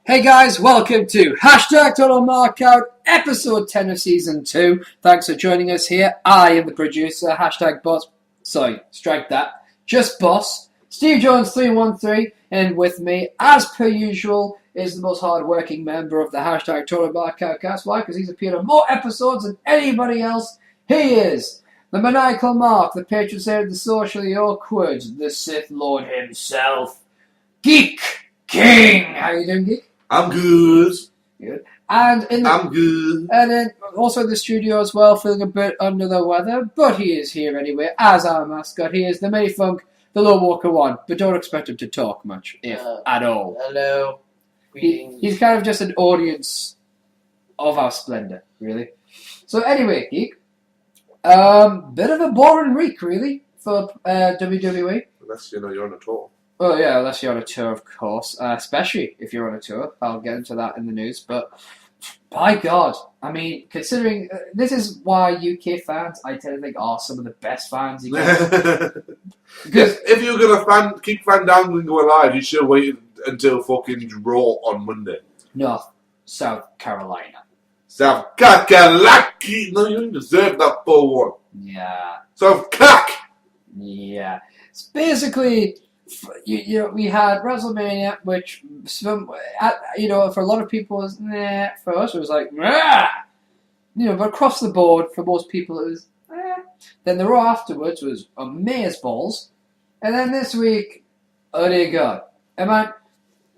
Hey guys, welcome to Hashtag Total Markout, episode 10 of season 2. Thanks for joining us here. I am the producer, hashtag boss. Sorry, strike that. Just boss. SteveJones313, and with me, as per usual, is the most hard-working member of the Hashtag Total Markout cast. Why? Because he's appeared on more episodes than anybody else. He is the maniacal Mark, the patron saint of the socially awkward, the Sith Lord himself, Geek King. How you doing, Geek? I'm good. Good. And I'm good. And then also in the studio as well, feeling a bit under the weather, but he is here anyway, as our mascot. He is the Mini Funk, the Low Walker one, but don't expect him to talk much, if at all. Hello. He's kind of just an audience of our splendor, really. So anyway, Geek, bit of a boring week, really, for WWE. Unless you're on a tour. Well, yeah, unless you're on a tour, of course. Especially if you're on a tour. I'll get into that in the news. But, by God, I mean, considering... this is why UK fans, I tend to think, are some of the best fans you get. Because if you're going to keep Fandango going live, you should wait until fucking Raw on Monday. North, South Carolina. South Kakalaki! No, you don't deserve that full one. Yeah. South Kak! Yeah. It's basically... we had Wrestlemania, which for a lot of people was nah. For us, it was like nah. But across the board, for most people, it was eh. Then the Raw afterwards was amazeballs, and then this week, oh dear God,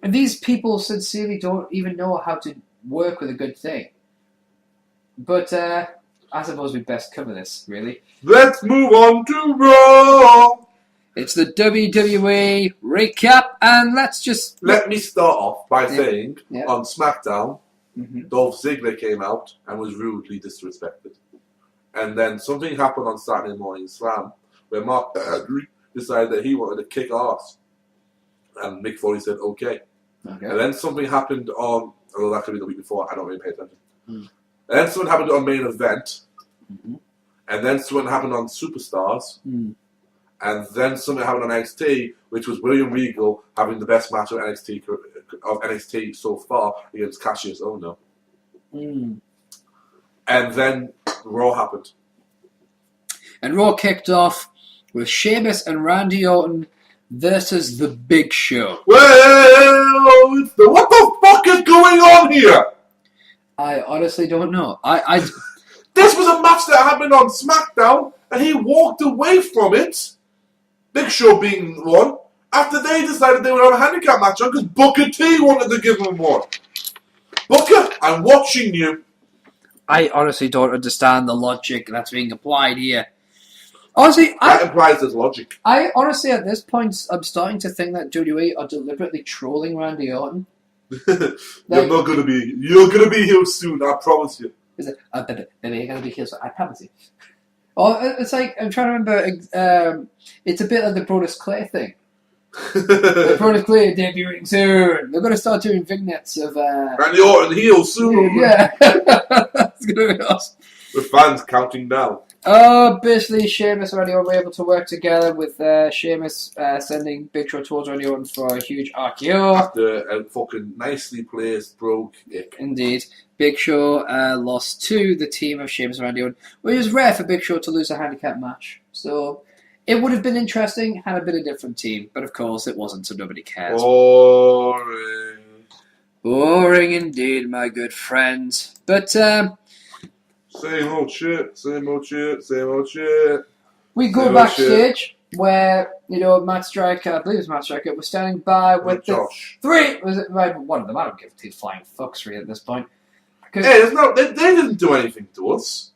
these people sincerely don't even know how to work with a good thing. But I suppose we best cover this, really. Let's move on to Raw. It's the WWE recap, and Let me start off by saying, Yeah. on SmackDown, Mm-hmm. Dolph Ziggler came out and was rudely disrespected. And then something happened on Saturday Morning Slam, where Mark Henry decided that he wanted to kick ass. And Mick Foley said, okay. And then something happened on, although that could be the week before, I don't really pay attention. Mm. And then something happened on Main Event. Mm-hmm. And then something happened on Superstars. Mm. And then something happened on NXT, which was William Regal having the best match of NXT so far against Cassius Ohno. Mm. And then Raw happened. And Raw kicked off with Sheamus and Randy Orton versus The Big Show. Well, what the fuck is going on here? I honestly don't know. This was a match that happened on SmackDown, and he walked away from it. Big Show being one, after they decided they would have a handicap match on because Booker T wanted to give him one. Booker, I'm watching you. I honestly don't understand the logic that's being applied here. Honestly, That implies there's logic. I honestly, at this point, I'm starting to think that WWE are deliberately trolling Randy Orton. You're gonna be here soon, I promise you. Is it? Baby, you're gonna be here, so I promise you. Oh, it's like, I'm trying to remember, it's a bit like the Brodus Clay thing. The Brodus Clay debuting soon. They're going to start doing vignettes of... Randy Orton heel soon. Yeah. It's going to be awesome. With fans counting down. Basically, Sheamus and Randy Orton were able to work together with Sheamus sending Big Show towards Randy Orton for a huge RKO. After a fucking nicely placed brogue kick. Indeed. Big Show lost to the team of Sheamus and Randy Orton, which is rare for Big Show to lose a handicap match. So it would have been interesting had it been a different team, but of course it wasn't, so nobody cares. Boring. Boring indeed, my good friend. But Same old shit, same old shit, same old shit. we go Same old backstage where, Matt Striker, I believe it was Matt Striker, was standing by with the Josh. three. Was it right? One of them? I don't give two flying fucks really at this point. Hey, they didn't do anything to us.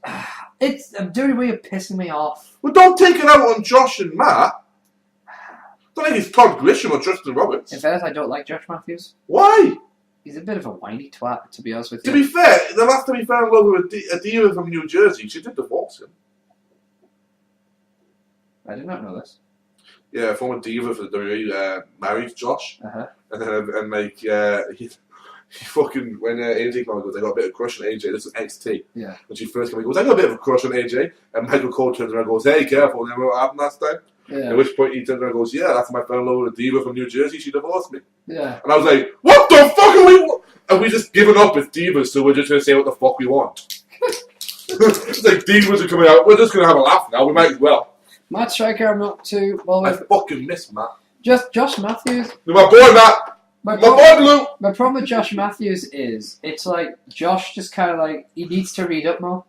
It's WWE are pissing me off. Well, don't take it out on Josh and Matt. Don't think it's Todd Grisham or Tristan Roberts. In fairness, I don't like Josh Matthews. Why? He's a bit of a whiny twat, to be honest with To you. be fair, the last time he fell in love with a diva from New Jersey, she did divorce him. I did not know this. Yeah, a former diva for the WWE married Josh. Uh-huh. And he fucking, when AJ came out, he goes, I got a bit of crush on AJ. This was NXT. Yeah. When she first came out, he goes, I got a bit of a crush on AJ. And Michael Cole turns around and goes, hey, careful. And then what happened last time? Yeah. At which point he turns around and goes, yeah, that's my fell in love with a diva from New Jersey. She divorced me. Yeah. And I was like, what the fuck are we... And we just given up as divas, so we're just going to say what the fuck we want. It's like divas are coming out. We're just going to have a laugh now. We might as well. Matt Striker, I'm not too well. I fucking miss Matt. Just Josh Matthews. My boy Matt. My boy Blue. My problem with Josh Matthews is it's like Josh just kind of like he needs to read up more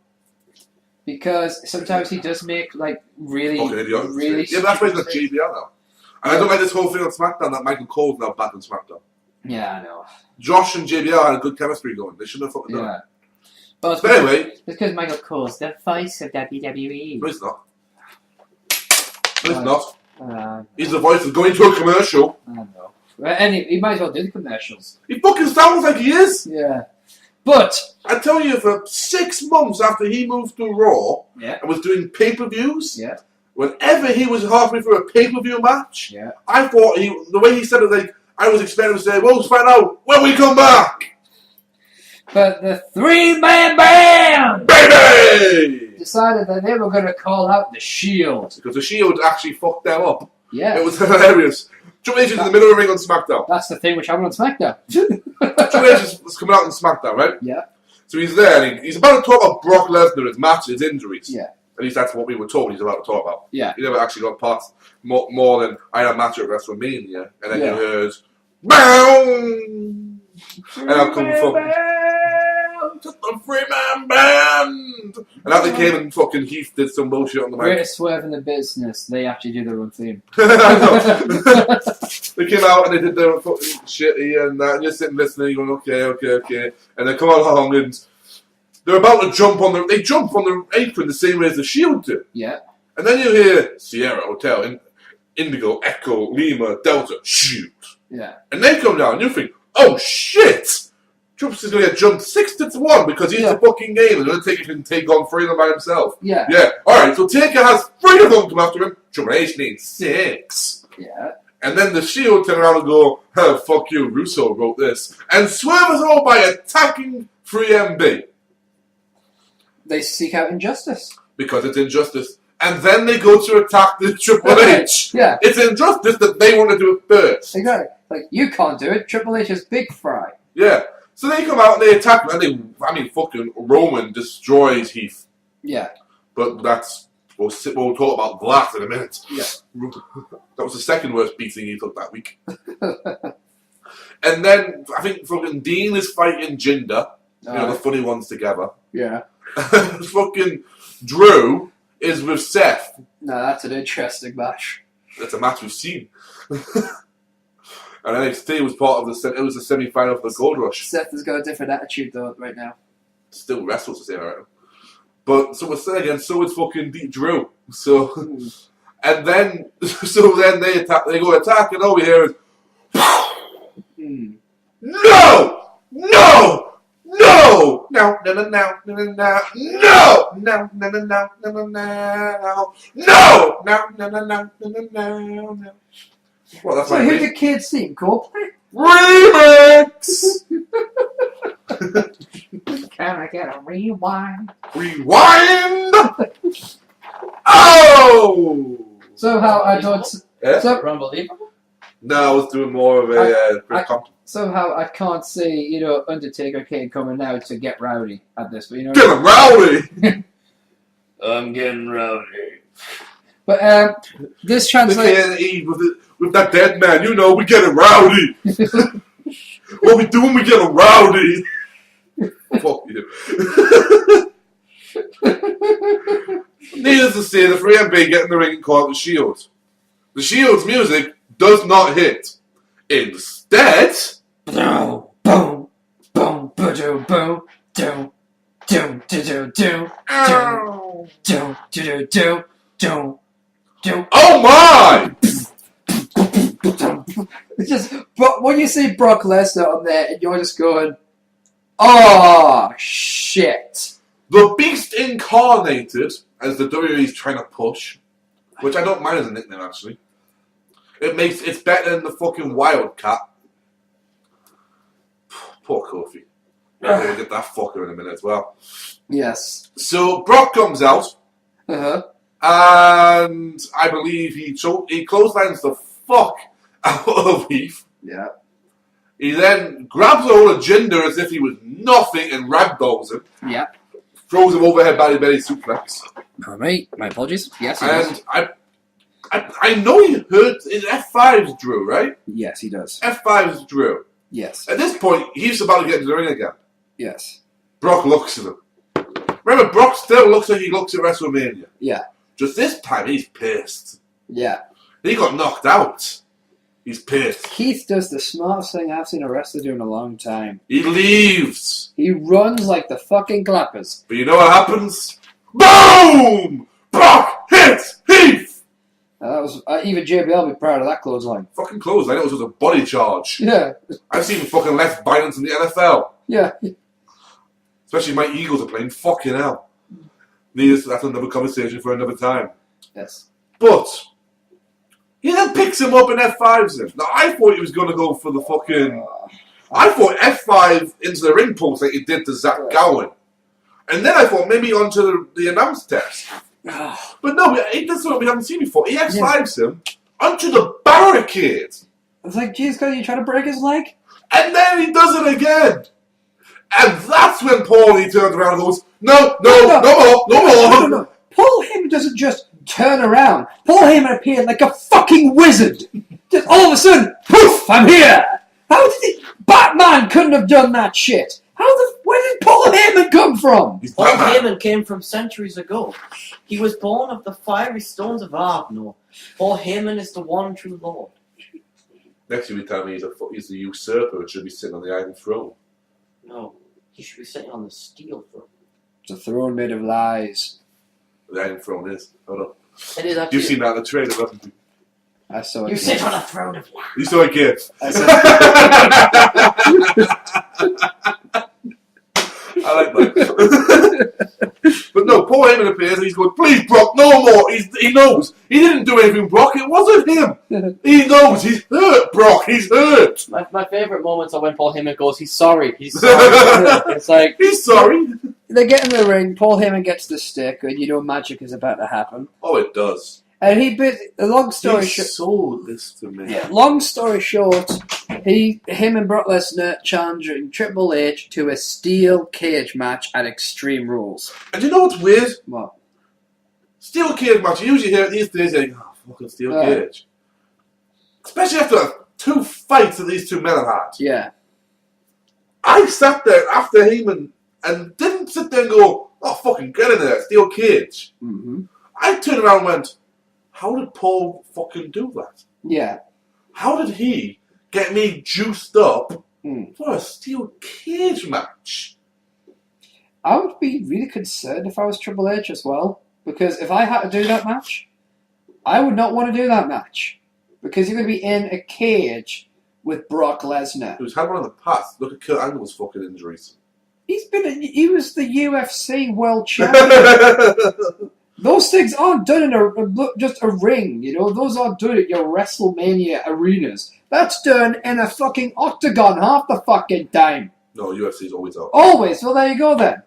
because sometimes he does make like really. Yeah, but that's why he's not JBL now. And I don't like this whole thing on SmackDown that Michael Cole's now back on SmackDown. Yeah, I know. Josh and JBL had a good chemistry going. They shouldn't have fucking done it. But anyway, it's because Michael Cole's the face of WWE. No, he's not. No, he's not. He's the voice of going to a commercial. I know. Well, anyway, he might as well do the commercials. He fucking sounds like he is. Yeah. But I tell you, for 6 months after he moved to Raw and was doing pay-per-views, whenever he was halfway through a pay-per-view match, I thought the way he said it, like I was expecting him to say, "We'll find out when we come back." But the 3-man band, baby, decided that they were going to call out the Shield because the Shield actually fucked them up. Yeah, it was hilarious. Triple H is in the middle of the ring on SmackDown. That's the thing which happened on SmackDown. Triple H is coming out on SmackDown, right? Yeah. So he's there, and he's about to talk about Brock Lesnar, his match, his injuries. Yeah. At least that's what we were told he's about to talk about. Yeah. He never actually got past more than I had a match at WrestleMania, and then you heard, BAM! And I'll come from just a 3-man band! And after they came and fucking Heath did some bullshit on the mic. Greatest swerve in the business. They actually do their own theme. They came out and they did their fucking shitty and that, and you're sitting listening, going, okay. And they come along and they're about to jump on they jump on the apron the same way as the Shield do. Yeah. And then you hear Sierra, Hotel, Indigo, Echo, Lima, Delta, shoot. Yeah. And they come down and you think, oh shit! Troops is going to get jumped 6-1 because he's the fucking game and Undertaker can take on 3 of them by himself. Yeah. Yeah. Alright, so Taker has 3 of them come after him. Triple H needs 6. Yeah. And then the Shield turn around and go, oh, fuck you, Russo wrote this. And swerve us all by attacking 3MB. They seek out injustice. Because it's injustice. And then they go to attack the Triple H. Yeah. It's injustice that they want to do it first. Exactly. Like, you can't do it. Triple H is big fry. Yeah. So they come out and they attack him. And fucking Roman destroys Heath. Yeah. But we'll talk about that in a minute. Yeah. That was the second worst beating he took that week. And then, I think fucking Dean is fighting Jinder. The funny ones together. Yeah. Fucking Drew is with Seth. No, that's an interesting match. That's a match we've seen. And NXT was part of the semi-final for the Gold Rush. Seth has got a different attitude though right now. Still wrestles the same, right? But so was again, so is fucking Drew. So and then they attack. They go attack, and all we hear is no. Well, that's so who the kids sing? Coldplay? Remix! Can I get a rewind? Rewind! Oh! Somehow I don't... Unbelievable? No, I was doing more of a Chris Compton. Somehow I can't see, Undertaker Kane coming out to get rowdy at this, but Get him rowdy! I'm getting rowdy. But this translates... With that dead man, we get it rowdy. What we doing, we get it rowdy. Fuck you. Needless to say, the 3MB get in the ring and call it the Shield. The Shield's music does not hit. Instead... Boom, boom, boom, boom, boom, doom, doom, doom, doom, doom, doom, doom, doom, doom. Oh my! It's just, but when you see Brock Lesnar on there, and you're just going, oh shit. The Beast Incarnated, as the WWE's trying to push, which I don't mind as a nickname actually. It's better than the fucking Wildcat. Poor Kofi. We'll get that fucker in a minute as well. Yes. So Brock comes out, and I believe he clotheslines the fuck out of Heath. Yeah. He then grabs the whole agenda as if he was nothing and ragdolls him. Yeah. Throws him overhead belly suplex. Alright, my apologies. Yes, he And does. I know he hurt his F5's Drew, right? Yes, he does. F5's Drew. Yes. At this point, he's about to get into the ring again. Yes. Brock looks at him. Remember, Brock still looks like he looks at WrestleMania. Yeah. Just this time, he's pissed. Yeah. He got knocked out. He's pissed. Keith does the smartest thing I've seen a wrestler do in a long time. He leaves. He runs like the fucking clappers. But you know what happens? Boom! Brock hits Heath! That was even JBL would be proud of that clothesline. Fucking close. I know it was a body charge. Yeah. I've seen fucking left violence in the NFL. Yeah. Especially my Eagles are playing. Fucking hell. That's another conversation for another time. Yes. But he then picks him up and F5s him. Now, I thought he was going to go for the fucking... I thought F5 into the ring post like he did to Zach Gowen. And then I thought maybe onto the announce test. But no, he does something we haven't seen before. He F5s him onto the barricade. It's like, geez, God, you trying to break his leg? And then he does it again. And that's when Paulie turns around and goes, no more. Paul Heyman doesn't just turn around. Paul Heyman appeared like a fucking wizard. Just all of a sudden, poof, I'm here. How did he... Batman couldn't have done that shit. Where did Paul Heyman come from? Paul Heyman came from centuries ago. He was born of the fiery stones of Ardenor. Paul Heyman is the one true Lord. Next you tell me he's the usurper and should be sitting on the Iron Throne. No, he should be sitting on the steel throne. It's a throne made of lies. The Iron Throne is. Hold on. It is actually... You've seen that in the trailer, haven't you? I saw it. You sit on a throne of lies. You saw it, kids. I like that. But no, Paul Heyman appears and he's going, please, Brock, no more. He knows. He didn't do anything, Brock. It wasn't him. He knows. He's hurt, Brock. He's hurt. My favourite moments are when Paul Heyman goes, he's sorry. He's sorry. It's like... He's sorry. They get in the ring, Paul Heyman gets the stick, and you know magic is about to happen. Oh, it does. And long story short... He sold this to me. Yeah, long story short, him and Brock Lesnar challenging Triple H to a steel cage match at Extreme Rules. And you know what's weird? What? Steel cage match. You usually hear it these days, like, oh, fucking steel cage. Especially after 2 fights that these two men have had. Yeah. I sat there after Heyman and didn't sit there and go, oh, fucking get in there, steel cage. Mm-hmm. I turned around and went, how did Paul fucking do that? Yeah. How did he get me juiced up Mm. for a steel cage match? I would be really concerned if I was Triple H as well, because if I had to do that match, I would not want to do that match, because you're going to be in a cage with Brock Lesnar. Who's had one in the past. Look at Kurt Angle's fucking injuries. He was the UFC world champion. Those things aren't done in just a ring, you know. Those aren't done at your WrestleMania arenas. That's done in a fucking octagon half the fucking time. No, UFC's always out. Always. Well, there you go then.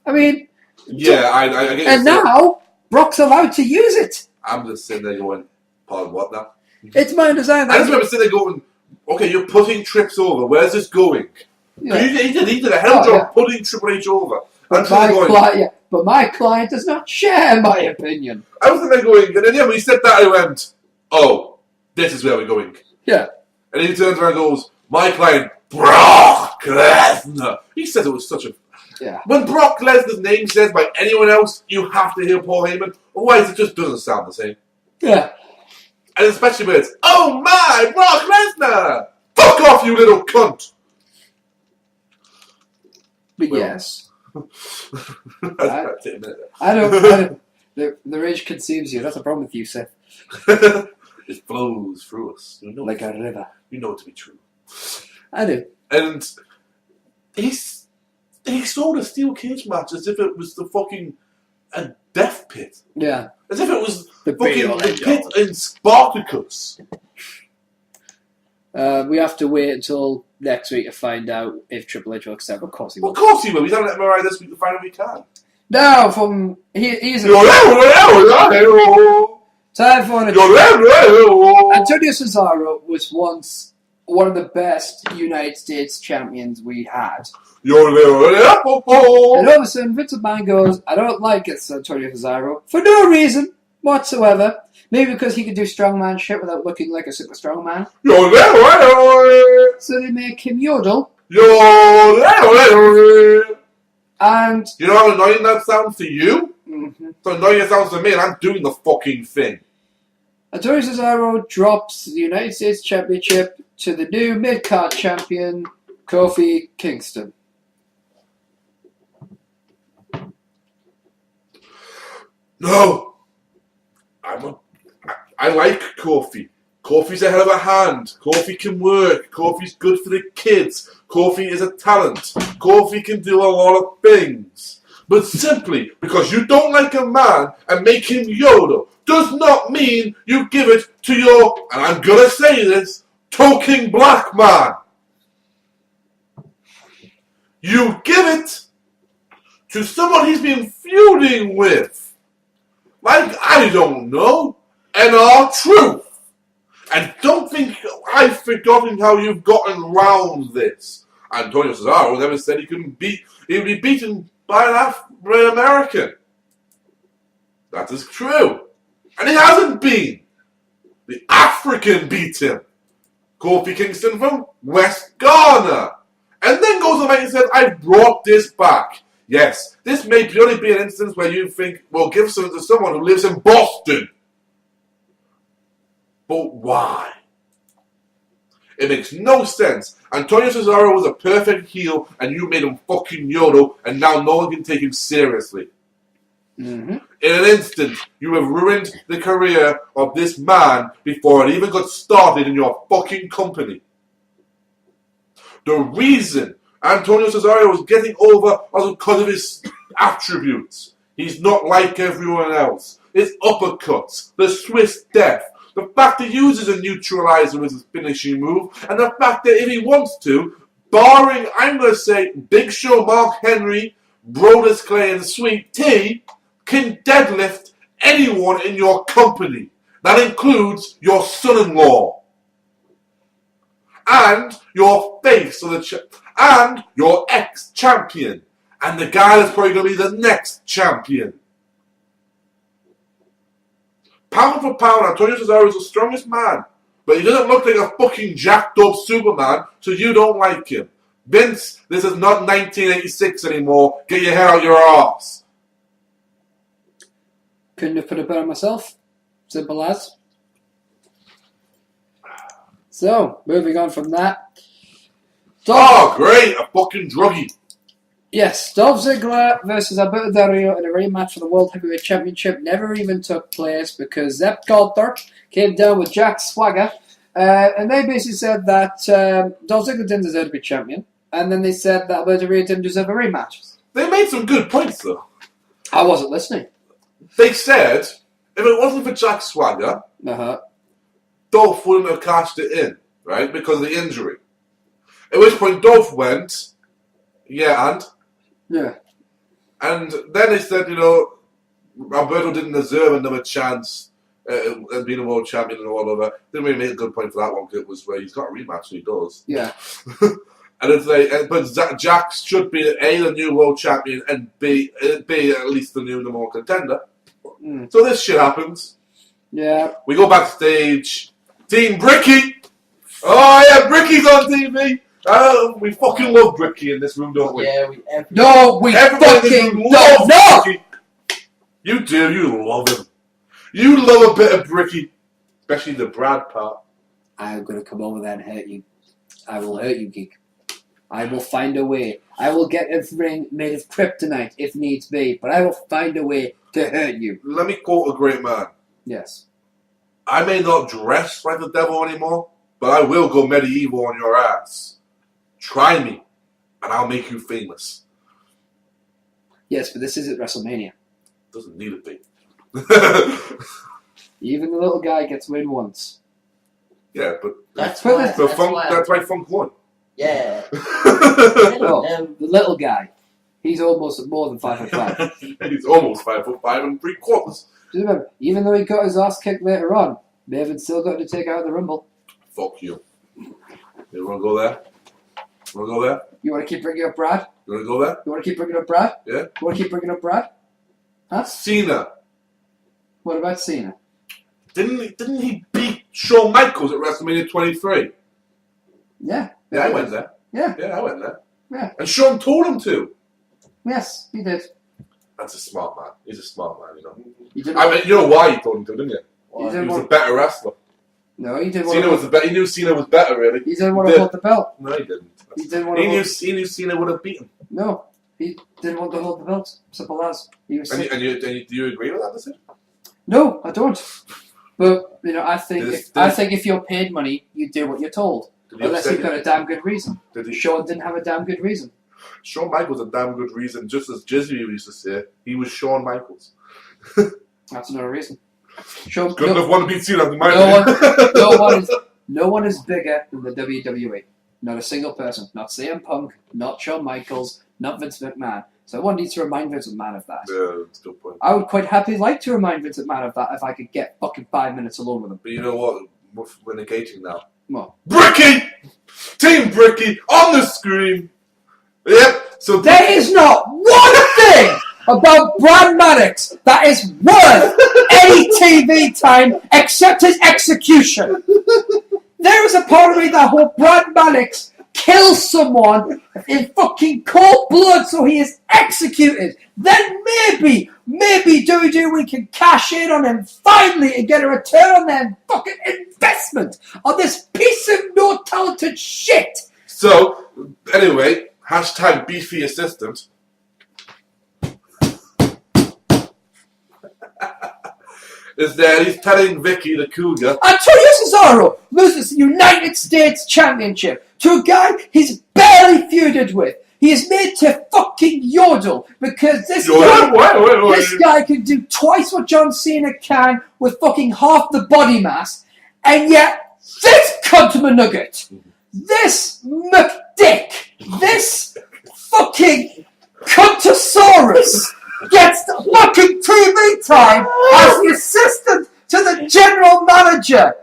I mean... Yeah, I get and now, Brock's allowed to use it. I'm just sitting there going, pardon, what now? It's my understanding. I just remember sitting there going, okay, you're putting Trips over. Where's this going? Yeah. He did a hell job putting Triple H over. But my client does not share my opinion. I was there going, and then when he said that, I went, oh, this is where we're going. Yeah. And he turns around and goes, my client, Brock Lesnar. He says it was such a... Yeah. When Brock Lesnar's name says by anyone else, you have to hear Paul Heyman. Otherwise, it just doesn't sound the same. Yeah. And especially when it's, oh my, Brock Lesnar! Fuck off, you little cunt! But yes. That's it, I don't the rage consumes you. That's a problem with you, Seth. It flows through us. You know like a river. You know it to be true. I do. And he sold a steel cage match as if it was the fucking a death pit. Yeah. As if it was The fucking the pit in Spartacus. We have to wait until next week to find out if Triple H will accept. Of course he will. Of course he will. He's having an MRI this week to find out if he can. Now, from he's a time for an Antonio Cesaro was once one of the best United States champions we had. Your little apple. And all of a sudden, Vince McMahon goes, I don't like it, Antonio Cesaro, for no reason whatsoever. Maybe because he could do strongman shit without looking like a super strongman. Your little. So they make him yodel. Your little. And... You know how annoying that sounds to you? Mm-hmm. So annoying it sounds to me, and I'm doing the fucking thing. Antonio Cesaro drops the United States Championship to the new mid-card champion, Kofi Kingston. No! I like Kofi. Kofi's a hell of a hand. Kofi can work. Kofi's good for the kids. Kofi is a talent. Kofi can do a lot of things. But simply because you don't like a man and make him yodel does not mean you give it to your, and I'm gonna say this, token black man. You give it to someone he's been feuding with. Like, I don't know, NR Truth. And don't think I've forgotten how you've gotten round this. Antonio Cesaro never said he would be beaten by an American. That is true. And he hasn't been. The African beat him. Kofi Kingston from West Ghana. And then goes on and says, I brought this back. Yes, this may purely be an instance where you think, well, give something to someone who lives in Boston. But why? It makes no sense. Antonio Cesaro was a perfect heel, and you made him fucking yodel, and now no one can take him seriously. Mm-hmm. In an instant, you have ruined the career of this man before it even got started in your fucking company. The reason Antonio Cesaro was getting over was because of his attributes. He's not like everyone else. His uppercuts, the Swiss death, the fact he uses a neutralizer as his finishing move, and the fact that if he wants to, barring, I'm going to say, Big Show, Mark Henry, Brodus Clay, and Sweet Tea, can deadlift anyone in your company. That includes your son-in-law. And your face of the and your ex-champion. And the guy that's probably going to be the next champion. Pound for pound, Antonio Cesaro is the strongest man. But he doesn't look like a fucking jacked up Superman, so you don't like him. Vince, this is not 1986 anymore. Get your head out your arse. Couldn't have put it better myself. Simple as. So, moving on from that. Great! A fucking druggie. Yes, Dolph Ziggler versus Alberto Del Rio in a rematch for the World Heavyweight Championship never even took place because Zepp Goldberg came down with Jack Swagger, and they basically said that Dolph Ziggler didn't deserve to be champion, and then they said that Alberto Del Rio didn't deserve a rematch. They made some good points, though. I wasn't listening. They said, if it wasn't for Jack Swagger, Dolph wouldn't have cashed it in, right, because of the injury. At which point Dolph went, yeah. And then they said, Alberto didn't deserve another chance at being a world champion and all over. Didn't really make a good point for that one because it was where he's got a rematch, so he does. Yeah. And it's like, but Jack should be A, the new world champion, and B at least the new number one contender. Mm. So this shit happens. Yeah. We go backstage. Team Bricky. Oh yeah, Bricky's on TV. We fucking love Bricky in this room, don't we? Yeah, Everybody in this room loves Bricky. You do. You love him. You love a bit of Bricky, especially the Brad part. I'm going to come over there and hurt you. I will hurt you, geek. I will find a way. I will get a ring made of kryptonite if needs be, but I will find a way to hurt you. Let me quote a great man. Yes. I may not dress like the devil anymore, but I will go medieval on your ass. Try me, and I'll make you famous. Yes, but this isn't WrestleMania. Doesn't need to be. Even the little guy gets win once. Yeah, but That's why Funk won. Yeah. The little guy. He's almost more than 5'5". He's almost 5'5" and 3/4. Just remember, even though he got his ass kicked later on, Maven still got to take out the Rumble. Fuck you. You want to go there? You want to go there? You want to keep bringing up Brad? You want to go there? You want to keep bringing up Brad? Yeah. You want to keep bringing up Brad? Huh? Cena. What about Cena? Didn't he beat Shawn Michaels at WrestleMania 23? Yeah. Yeah, I went there. Yeah. Yeah, I went there. Yeah. And Shawn told him to. Yes, he did. That's a smart man. He's a smart man, you know. He didn't I mean, you know why he told him to, didn't you? He He was a better wrestler. No, he didn't Cena was the he knew Cena was better, really. He didn't want to hold the belt. No, he didn't. He didn't want He to knew, hold... he knew Cena would have beaten. No, he didn't want to hold the belt. Simple as. He was sick. And do you agree with that decision? No, I don't. But, you know, I think Did if you're paid money, you do what you're told. Did he Unless upset you've got you? a damn good reason. Did he? Shawn didn't have a damn good reason. Shawn Michaels a damn good reason, just as Jizzy used to say, he was Shawn Michaels. That's another reason. Shawn, Good enough one to beat Cena after my no one is bigger than the WWE. Not a single person. Not CM Punk, not Shawn Michaels, not Vince McMahon. So one needs to remind Vince McMahon of that. Yeah, that's a good point. I would quite happily like to remind Vince McMahon of that if I could get fucking 5 minutes alone with him. But you know what? We're negating now. What? Bricky! Team Bricky on the screen! Yep, so There is not one thing about Brad Maddox that is worth any TV time except his execution. There is a part of me that hope Brad Maddox kills someone in fucking cold blood so he is executed. Then maybe WWE can cash in on him finally and get a return on their fucking investment on this piece of no talented shit. So, anyway, hashtag beefy assistant. Is there, he's telling Vicky the Cougar. Antonio Cesaro loses the United States Championship to a guy he's barely feuded with. He is made to fucking yodel because this guy can do twice what John Cena can with fucking half the body mass, and yet this cunt McNugget, this McDick, this fucking cuntosaurus gets the fucking TV time as the assistant to the general manager.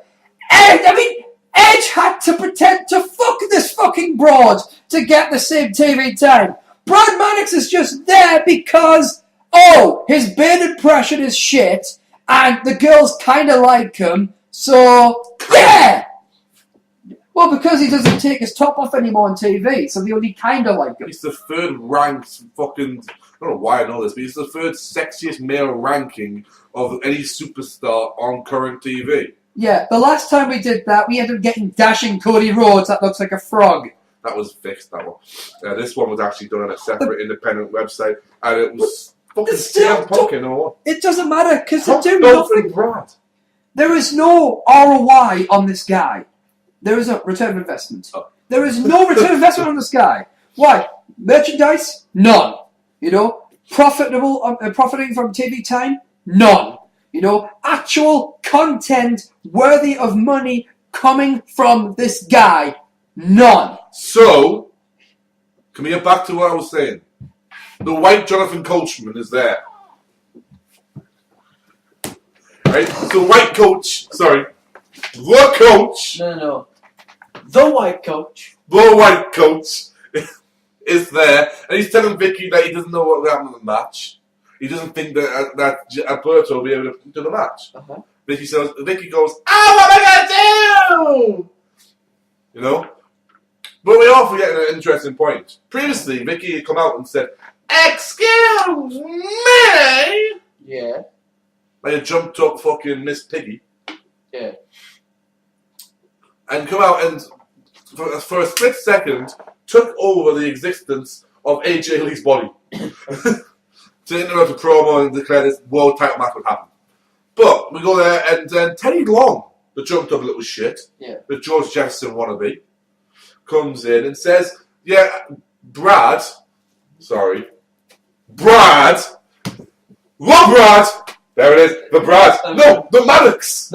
And, I mean, Edge had to pretend to fuck this fucking broad to get the same TV time. Brad Maddox is just there because, his beard impression is shit, and the girls kind of like him, so, yeah! Well, because he doesn't take his top off anymore on TV, so they only kind of like him. He's the third ranked fucking... I don't know why I know this, but he's the third sexiest male ranking of any superstar on current TV. Yeah, the last time we did that, we ended up getting Dashing Cody Rhodes that looks like a frog. That was fixed, that one. This one was actually done on a separate independent website, and it was fucking CM Punk, you know what? It doesn't matter, because they do Don't nothing. Brad. There is no ROI on this guy. There is a return of investment. Oh. There is no return of investment on this guy. Why? Merchandise? None. You know, profiting from TV time? None. You know, actual content worthy of money coming from this guy? None. So, can we get back to what I was saying? The white Jonathan Coachman is there. Right? So, white coach, sorry. The coach. No. The white coach. The white coach is there, and he's telling Vicky that he doesn't know what will happen in the match. He doesn't think that Alberto will be able to do the match. Uh-huh. Vicky goes, what am I going to do? You know? But we all forget an interesting point. Previously, Vicky had come out and said, excuse me! Yeah. Like a jumped up fucking Miss Piggy. Yeah. And come out and, for a split second, took over the existence of AJ Lee's body. To interrupt a promo and declare this world title match would happen. But we go there, and then Teddy Long, the jumped up little shit, the George Jefferson wannabe, comes in and says, Brad, love Brad, there it is, the Brad, no, the Maddox,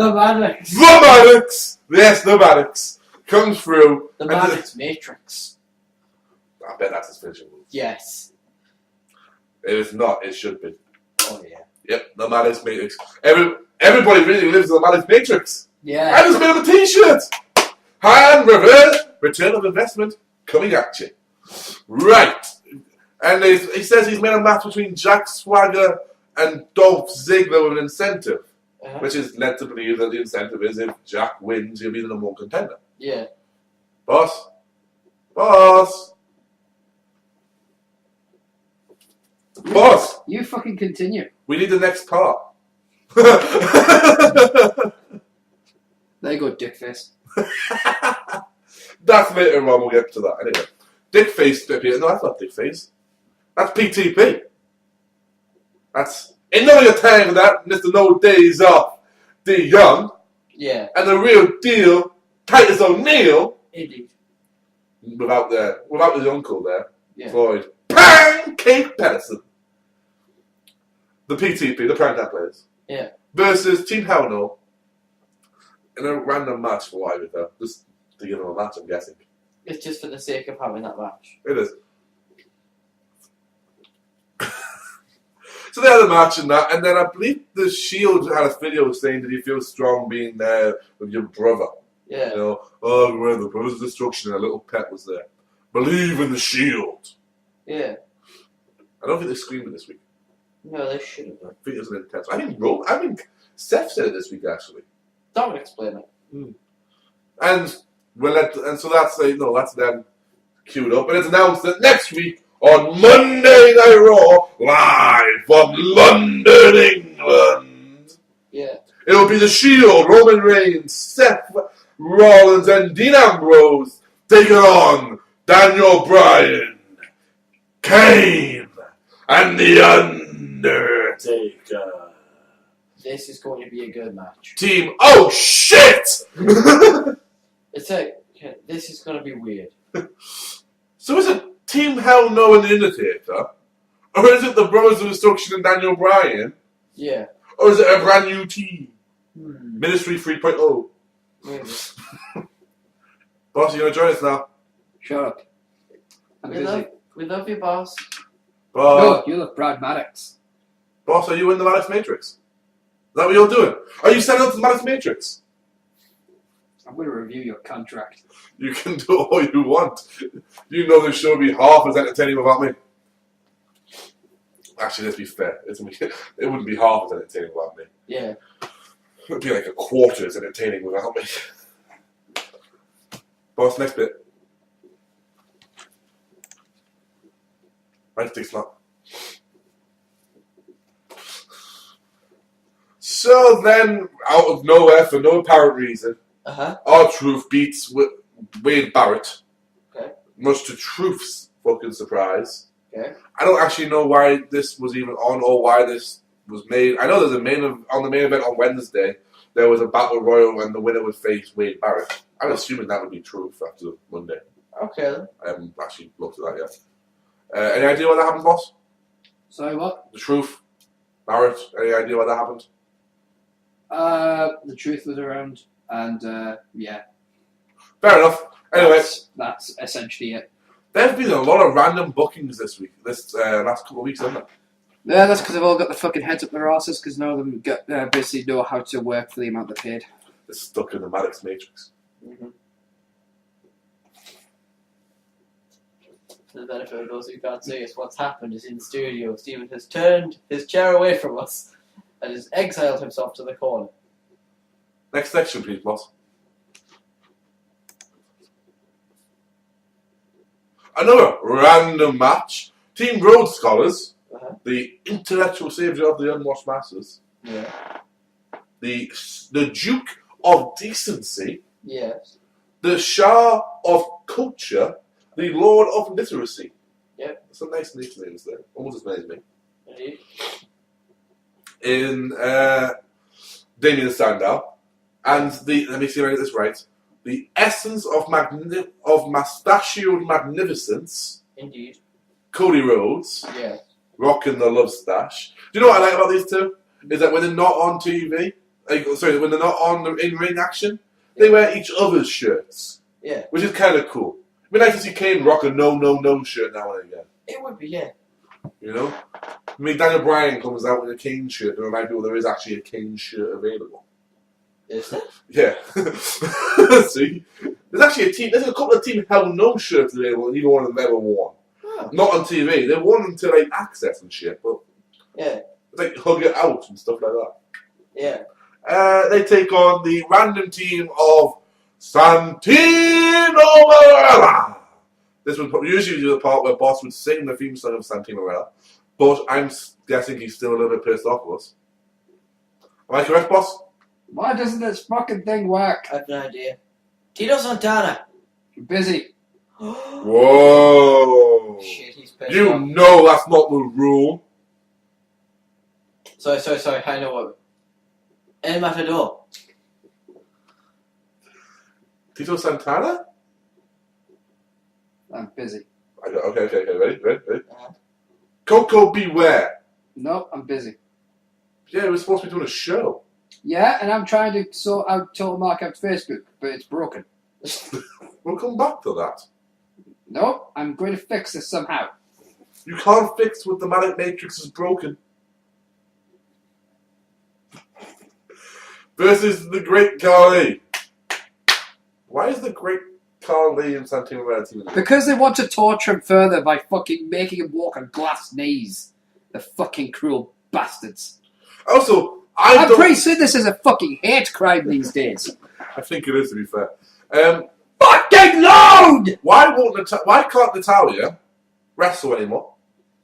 yes, the Maddox, comes through. The Maddox Matrix. I bet that's his finishing move. Yes. If it's not, it should be. Oh, yeah. Yep, the Maddox Matrix. Everybody really lives in the Maddox Matrix. Yeah. I just made him a t-shirt. Hand reverse, return of investment coming at you. Right. And he says he's made a match between Jack Swagger and Dolph Ziggler with an incentive, which is led to believe that the incentive is if Jack wins, he'll be the number one contender. Yeah. Boss. You fucking continue. We need the next part. There you go, dickface. That's later on, we'll get to that. Anyway. Dickface appears. No, that's not Dickface. That's PTP. That's in none of your time for that, Mr. No Days Off, D Young. Yeah. And the real deal, Titus O'Neil. Indeed. Without his uncle there. Yeah. Floyd Pancake Patterson. The PTP, the primetime players. Yeah. Versus Team Hell No. In a random match for why with her. Just to give them a match, I'm guessing. It's just for the sake of having that match. It is. So they had a match and that, and then I believe the Shield had a video saying, "Did you feel strong being there with your brother?" Yeah. You know, oh, we're the Brothers of Destruction, and a little pet was there. Believe in the Shield. Yeah. I don't think they screamed it this week. No, they should have I done. think it was an intense. I think Seth said it this week actually. That would explain it. And so that's that's them queued up, and it's announced that next week on Monday Night Raw, live from London, England. Yeah. It'll be the Shield, Roman Reigns, Seth Rollins, and Dean Ambrose taking on Daniel Bryan, Kane, and The Undertaker. This is going to be a good match. Team, oh shit! This is going to be weird. So is it Team Hell No and The Undertaker? Or is it the Brothers of Destruction and Daniel Bryan? Yeah. Or is it a brand new team? Ministry. Ministry 3.0. Maybe. Boss, you want to join us now? Shut up. I'm busy. We love you, boss. Boss, No, you look Brad Maddox. boss, are you in the Maddox Matrix? Is that what you're doing? Are you setting up the Maddox Matrix? I'm going to review your contract. You can do all you want. You know this show will be half as entertaining without me. Actually, let's be fair. It wouldn't be half as entertaining without me. Yeah. It would be like a quarter as entertaining without me. Boss, next bit. Right, takes not. So then, out of nowhere, for no apparent reason, R-Truth beats Wade Barrett. Okay. Much to Truth's fucking surprise. Okay. I don't actually know why this was even on or why this was made. I know there's on the main event on Wednesday, there was a battle royal and the winner would face Wade Barrett. I'm assuming that would be Truth after Monday. Okay. I haven't actually looked at that yet. Any idea why that happened, boss? Sorry, what? The Truth, Barrett. Any idea why that happened? The Truth was around, and yeah. Fair enough. Anyway, that's essentially it. There's been a lot of random bookings this week, this last couple of weeks, hasn't there? Yeah, that's because they've all got the fucking heads up their asses because none of them basically know how to work for the amount they're paid. They're stuck in the Maddox Matrix. Mm-hmm. For the benefit of those who can't see us, what's happened is in the studio, Stephen has turned his chair away from us and has exiled himself to the corner. Next section, please, boss. Another random match. Team Rhodes Scholars, the intellectual savior of the unwashed masses, the Duke of Decency, the Shah of Culture, the Lord of Literacy. Yep. Some nice nicknames there. Almost as many as me. Indeed. In Damien Sandow. And let me see if I get this right. The essence of mustachioed magnificence. Indeed. Cody Rhodes. Yeah. Rocking the love stash. Do you know what I like about these two? Is that when they're not on TV, when they're not on the in-ring action, they wear each other's shirts. Yeah. Which is kind of cool. It'd be nice to see Kane rock a no shirt now and again. It would be, yeah. You know? I mean, Daniel Bryan comes out with a Kane shirt to remind people there is actually a Kane shirt available. Is there? Yeah. See? There's actually a team. There's a couple of Team Hell No shirts available, and neither one of them ever worn. Oh. Not on TV. They're worn until like Access and shit, but Yeah. it's like Hug It Out and stuff like that. Yeah. They take on the random team of Santino Marella. This would usually be the part where Boss would sing the theme song of Santino Marella, but I'm guessing he's still a little bit pissed off with us. Am I correct, Boss? Why doesn't this fucking thing work? I have no idea. Tito Santana. I'm busy. Whoa! Shit, he's pissed You off. know that's not the rule. Sorry. I know what. El Matador. Tito Santana? I'm busy. Okay. Ready? Coco Beware. No, I'm busy. Yeah, we're supposed to be doing a show. Yeah, and I'm trying to sort out Total Markout's Facebook, but it's broken. We'll come back to that. No, I'm going to fix this somehow. You can't fix what the Manic Matrix is broken. Versus the Great Khali. Why is the Great Khali and Santino Marella team? Because they want to torture him further by fucking making him walk on glass knees. The fucking cruel bastards. Also, I'm pretty sure this is a fucking hate crime these days. I think it is, to be fair. Fucking load! Why can't Natalia wrestle anymore?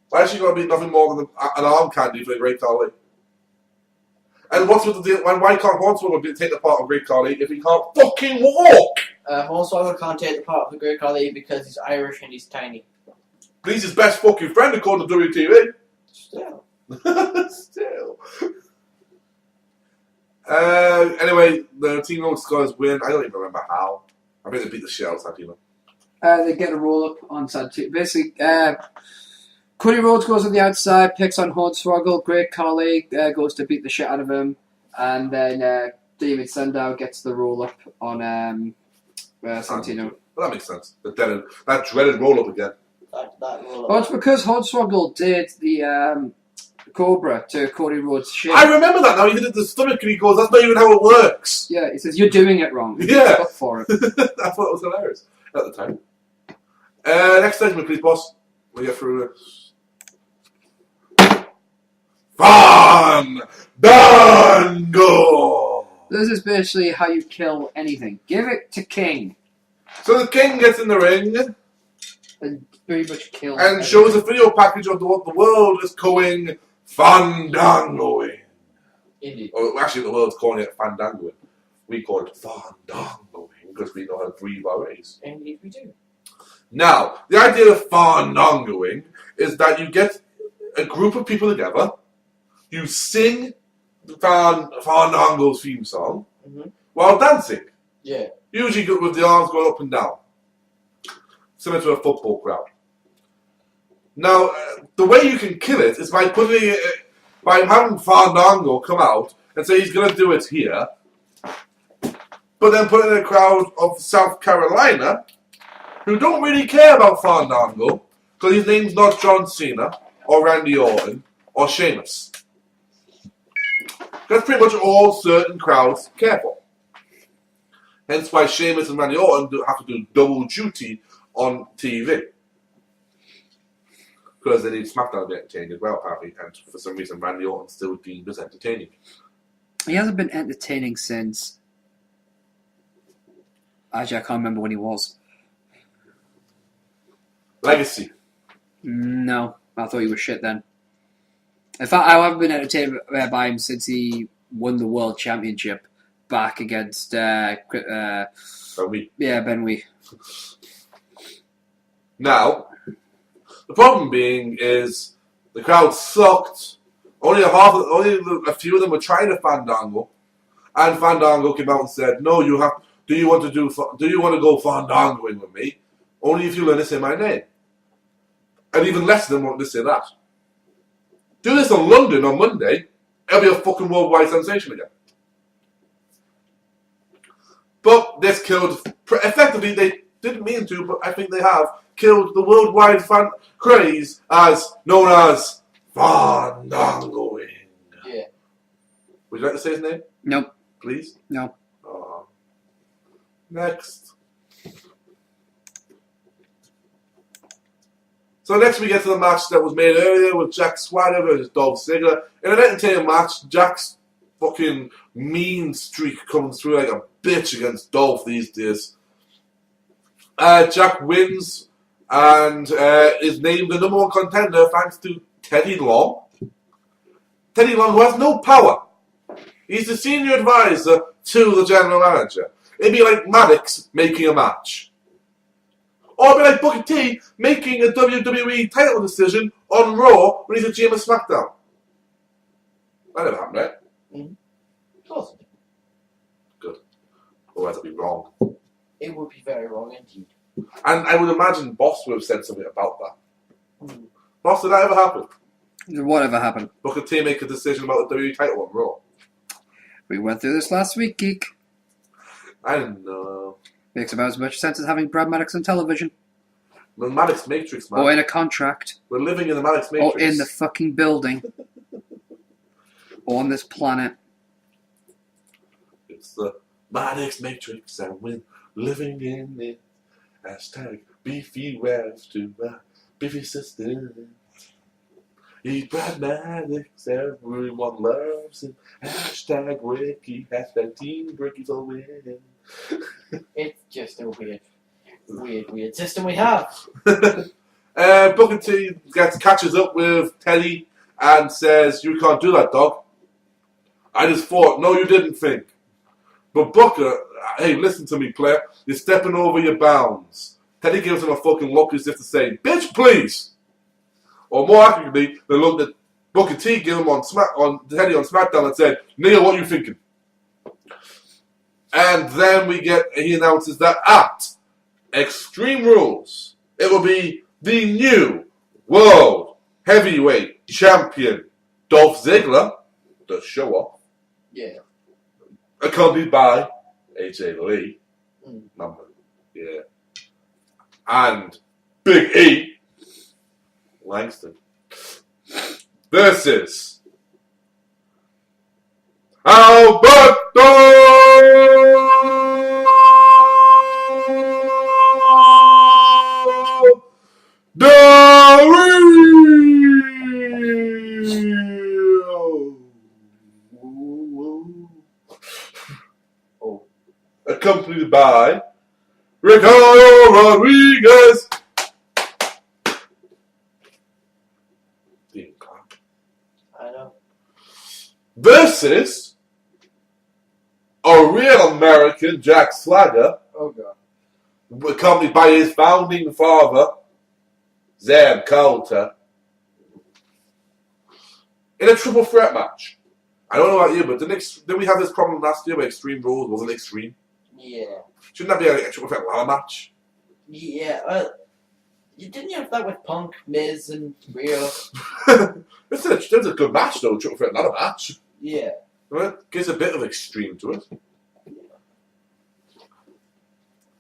Why has she got to be nothing more than an arm candy for the Great Khali? And what's with the deal? Why can't Hornswoggle take the part of Great Khali if he can't fucking walk? Hornswoggle can't take the part of the Great Khali because he's Irish and he's tiny. He's his best fucking friend according to WTV. Still. Still. Anyway, the Team Road Scholars win. I don't even remember how. I think they beat the shit out of Santino. They get a roll up on Santino. Basically, Cody Rhodes goes on the outside, picks on Hornswoggle. Great Khali goes to beat the shit out of him, and then David Sandow gets the roll up on Santino. Well, that makes sense. That dreaded roll up again. That roll Oh, it's because Hornswoggle did the Cobra to Cody Rhodes' shit. I remember that now. He did it to the stomach and he goes, "That's not even how it works." Yeah, he says, "You're doing it wrong." Yeah. Fuck for it. I thought it was hilarious at the time. Next segment, please, boss. We'll get through it. Fandango! This is basically how you kill anything. Give it to King. So the King gets in the ring And pretty much kill and shows a video package of what the world is calling Fandangoing. Indeed. Or actually, the world's calling it Fandangoing. We call it Fandangoing because we know how to breathe our ways. Indeed we do. Now, the idea of Fandangoing is that you get a group of people together, you sing Fandango's theme song while dancing. Yeah. Usually with the arms going up and down. Similar to a football crowd. Now, the way you can kill it is by having Fandango come out and say he's going to do it here, but then put in a crowd of South Carolina who don't really care about Fandango because his name's not John Cena or Randy Orton or Sheamus. That's pretty much all certain crowds care for. Hence why Sheamus and Randy Orton have to do double duty on TV. Because they need SmackDown to be entertaining as well, apparently, and for some reason Randy Orton's still deemed as entertaining. He hasn't been entertaining since... Actually, I can't remember when he was. Legacy. No, I thought he was shit then. In fact, I haven't been entertained by him since he won the World Championship back against Ben Wee. Now, the problem being is the crowd sucked. Only a few of them were trying to Fandango, and Fandango came out and said, "No, you have. Do you want to go Fandangoing with me? Only if you learn to say my name." And even less of them wanted to say that. Do this in London on Monday, it'll be a fucking worldwide sensation again. But this killed, effectively they didn't mean to, but I think they have, killed the worldwide fan craze known as Fandangoing. Yeah. Would you like to say his name? Nope. Please? No. Next. So next we get to the match that was made earlier with Jack Swagger versus Dolph Ziggler. In an entertaining match, Jack's fucking mean streak comes through like a bitch against Dolph these days. Jack wins and is named the number one contender thanks to Teddy Long. Teddy Long, who has no power. He's the senior advisor to the general manager. It'd be like Maddox making a match. Or it'd be like Booker T making a WWE title decision on Raw when he's a GM of SmackDown. That never happened, right? Mm-hmm. Of course. Good. Otherwise it'd be wrong. It would be very wrong indeed. And I would imagine Boss would have said something about that. Mm. Boss, did that ever happen? Whatever happened? Booker T make a decision about the WWE title on Raw. We went through this last week, Geek. I don't know. Makes about as much sense as having Brad Maddox on television. The Maddox Matrix, man. Or in a contract. We're living in the Maddox Matrix. Or in the fucking building. Or on this planet. It's the Maddox Matrix and we're living in it. Hashtag beefy wares to my beefy sister. He's Brad Maddox, everyone loves him. Hashtag Ricky, hashtag Team Ricky's all winning. It's just a weird system we have. Booker T catches up with Teddy and says, "You can't do that, dog. I just fought. No, you didn't think. But Booker, hey, listen to me, player. You're stepping over your bounds." Teddy gives him a fucking look as if to say, "Bitch, please." Or more accurately, they looked at Booker T, give him on Teddy on SmackDown and said, "Nigga, what you thinking?" And then he announces that at Extreme Rules, it will be the new World Heavyweight Champion, Dolph Ziggler, the show off. Yeah. Accompanied by AJ Lee. Number. Yeah. And Big E. Langston. Versus Alberto Del Rio. Accompanied by Ricardo Rodriguez. I know. Versus a real American, Jack Swagger. Oh god. Accompanied by his founding father, Zeb Coulter. In a triple threat match. I don't know about you, but didn't we have this problem last year where Extreme Rules wasn't extreme? Yeah. Shouldn't that be a triple threat ladder match? Yeah, you didn't have that with Punk, Miz, and Rio. It's a good match though, triple threat ladder match. Yeah. Well, it gives a bit of extreme to it.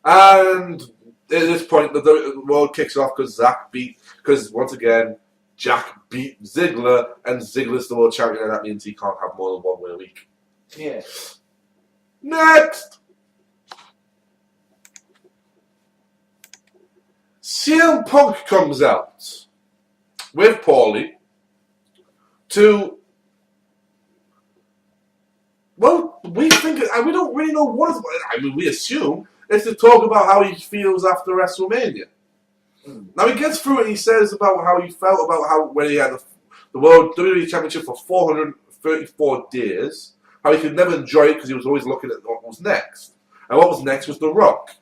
And at this point, the world kicks off because once again, Jack beat Ziggler, and Ziggler's the world champion, and that means he can't have more than one win a week. Yeah. Next! CM Punk comes out with Paulie to, well, we don't really know what we assume it's to talk about how he feels after WrestleMania. Now he gets through it and he says about how he felt about how when he had the World WWE Championship for 434 days, how he could never enjoy it because he was always looking at what was next. And what was next was The Rock.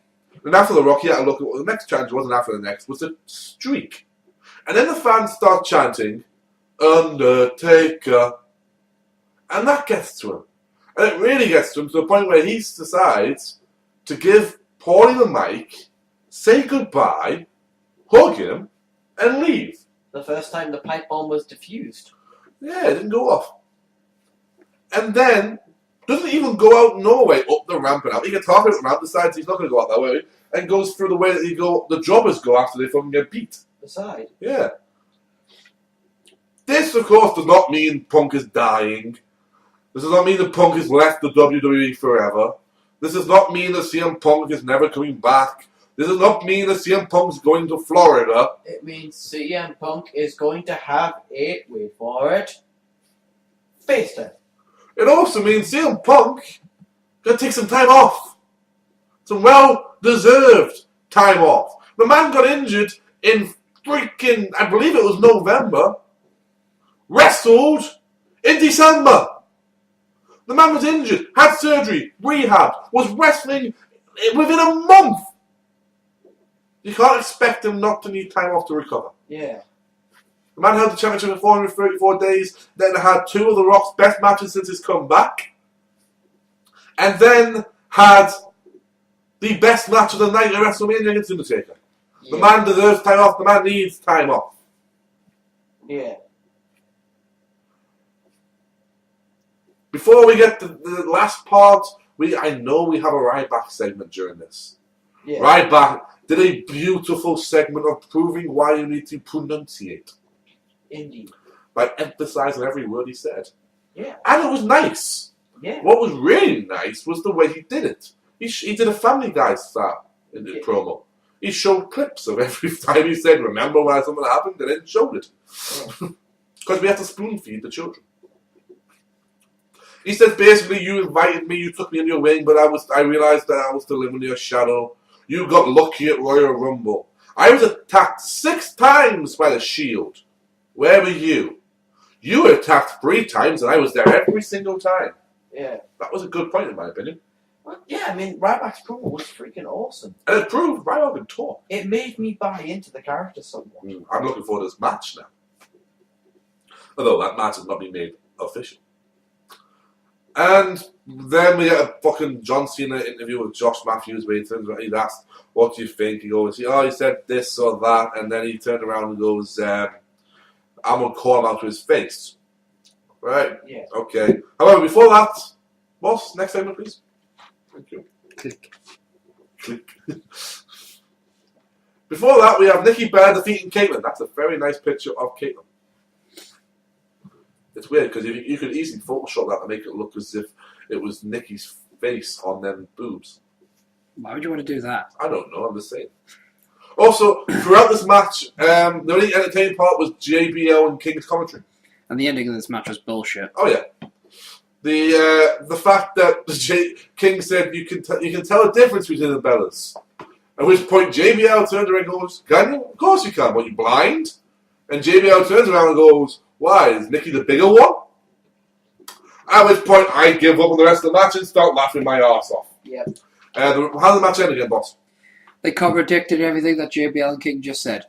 And after The Rock, he had to look at what the next challenge was, and after the next was the streak. And then the fans start chanting, Undertaker. And that gets to him. And it really gets to him to the point where he decides to give Paulie the mic, say goodbye, hug him, and leave. The first time the pipe bomb was diffused. Yeah, it didn't go off. And then doesn't even go out no way up the ramp and out. He gets halfway up the ramp, decides he's not going to go out that way, and goes through the way that the jobbers go after they fucking get beat. The side. Yeah. This, of course, does not mean Punk is dying. This does not mean that Punk has left the WWE forever. This does not mean that CM Punk is never coming back. This does not mean that CM Punk's going to Florida. It means CM Punk is going to have a, wait for it, face turn. It also means CM Punk going to take some time off. Some well-deserved time off. The man got injured in freaking, I believe it was November. Wrestled in December. The man was injured, had surgery, rehab, was wrestling within a month. You can't expect him not to need time off to recover. Yeah. The man held the championship for 434 days, then had two of The Rock's best matches since his comeback, and then had the best match of the night at WrestleMania against Undertaker. The man deserves time off, the man needs time off. Yeah. Before we get to the last part, I know we have a Ryback segment during this. Yeah. Ryback did a beautiful segment of proving why you need to pronunciate. Indeed. By emphasizing every word he said. Yeah. And it was nice. Yeah. What was really nice was the way he did it. He did a Family Guy style in the promo. He showed clips of every time he said, remember when something happened, and then showed it. Because we have to spoon feed the children. He said, basically, you invited me, you took me in your wing, but I realized that I was still living in your shadow. You got lucky at Royal Rumble. I was attacked 6 times by the Shield. Where were you? You were attacked 3 times, and I was there every single time. Yeah. That was a good point, in my opinion. Well, yeah, I mean, Ryback's promo was freaking awesome. And it proved Ryback could talk. It made me buy into the character somewhat. I'm looking forward to this match now. Although that match has not been made official. And then we get a fucking John Cena interview with Josh Matthews where he's asked, what do you think? He goes, he said this or that, and then he turned around and goes, I'm going to call him out to his face. Right? Yeah. Okay. However, before that, boss, next segment, please. Thank you. Click. Click. Before that, we have Nikki Bella defeating Caitlyn. That's a very nice picture of Caitlyn. It's weird because you could easily Photoshop that and make it look as if it was Nikki's face on them boobs. Why would you want to do that? I don't know, I'm just saying. Also, throughout this match, the only entertaining part was JBL and King's commentary. And the ending of this match was bullshit. Oh yeah. The fact that King said you can tell a difference between the Bellas. At which point JBL turned around and goes, can you? Of course you can, but you blind? And JBL turns around and goes, why? Is Nikki the bigger one? At which point I give up on the rest of the match and start laughing my arse off. Yep. How's the match end again, boss? They contradicted everything that JBL and King just said.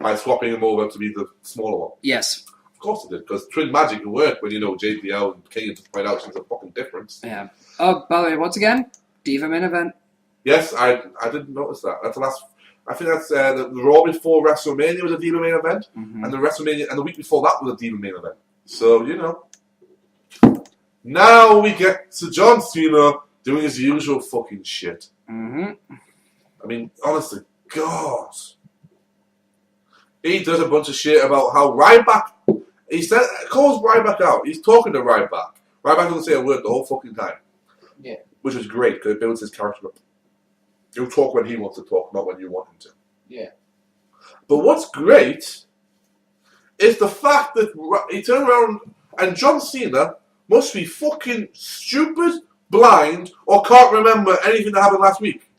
By swapping him over to be the smaller one. Yes. Of course it did, because Twin Magic can work when you know JBL and King to point out there's a fucking difference. Yeah. Oh, by the way, once again, Diva main event. Yes, I didn't notice that. That's the last. I think that's the Raw before WrestleMania was a Diva main event, and the WrestleMania and the week before that was a Diva main event. So you know. Now we get to John Cena doing his usual fucking shit. I mean, honestly, God. He does a bunch of shit about how Ryback. He calls Ryback out. He's talking to Ryback. Ryback doesn't say a word the whole fucking time. Yeah. Which is great because it builds his character up. He'll talk when he wants to talk, not when you want him to. Yeah. But what's great is the fact that he turned around and John Cena must be fucking stupid, blind, or can't remember anything that happened last week.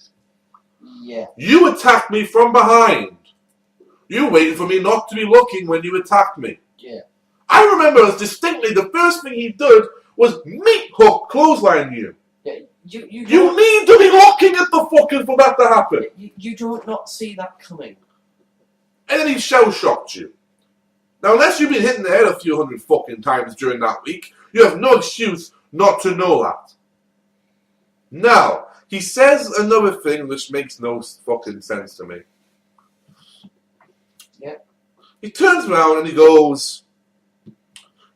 Yeah. You attacked me from behind. You waited for me not to be looking when you attacked me. Yeah. I remember as distinctly the first thing he did was meat hook clothesline you. Yeah. You need to be looking at the fucking for that to happen. You don't not see that coming. And then he shell-shocked you. Now, unless you've been hitting the head a few hundred fucking times during that week, you have no excuse not to know that. Now, he says another thing which makes no fucking sense to me. Yeah. He turns around and he goes,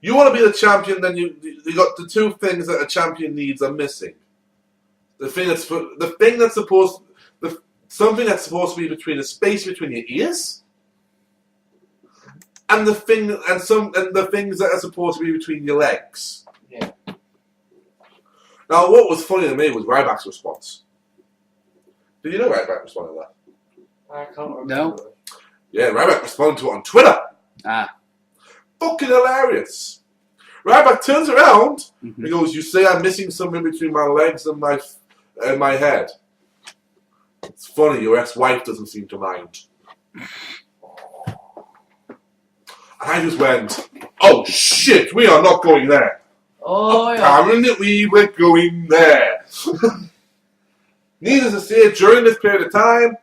you want to be the champion, then you got the two things that a champion needs are missing. Something that's supposed to be between the space between your ears, and the things that are supposed to be between your legs. Yeah. Now, what was funny to me was Ryback's response. Did you know Ryback responded to that? I can't remember. No. Yeah, Ryback responded to it on Twitter. Ah. Fucking hilarious. Ryback turns around Mm-hmm. and goes, "You say I'm missing something between my legs and my head. It's funny, your ex-wife doesn't seem to mind." And I just went, "Oh shit, we are not going there." Oh, yeah. Apparently we were going there. Needless to say, during this period of time,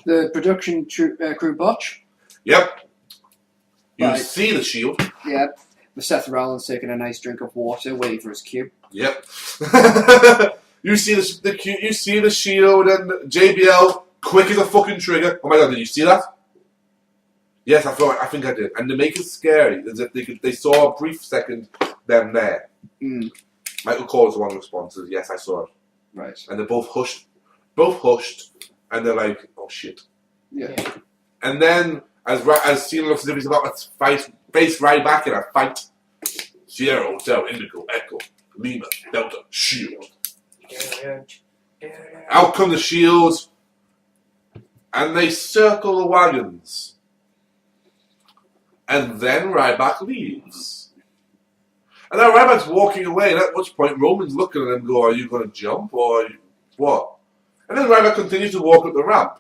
The production crew botch. yep, you Right. see the Shield. Yeah. With Seth Rollins taking a nice drink of water, waiting for his cue. Yep. You see you see the Shield and JBL quick as a fucking trigger. Oh my god, did you see that? Yes, I think I did. And to make it scary, as if they saw a brief second them there. Mm. Michael Cole was the one who responds, "Yes, I saw it." Right. And they're both hushed, and they're like, "Oh shit." Yeah. And then, as Cena looks as if he's about to face right back in a fight, Sierra, Hotel, Indigo, Echo, Lima, Delta, Shield. Out come the Shields, and they circle the wagons. And then Ryback leaves. And now Ryback's walking away, and at which point Roman's looking at him and go, "Are you going to jump, or what?" And then Ryback continues to walk up the ramp.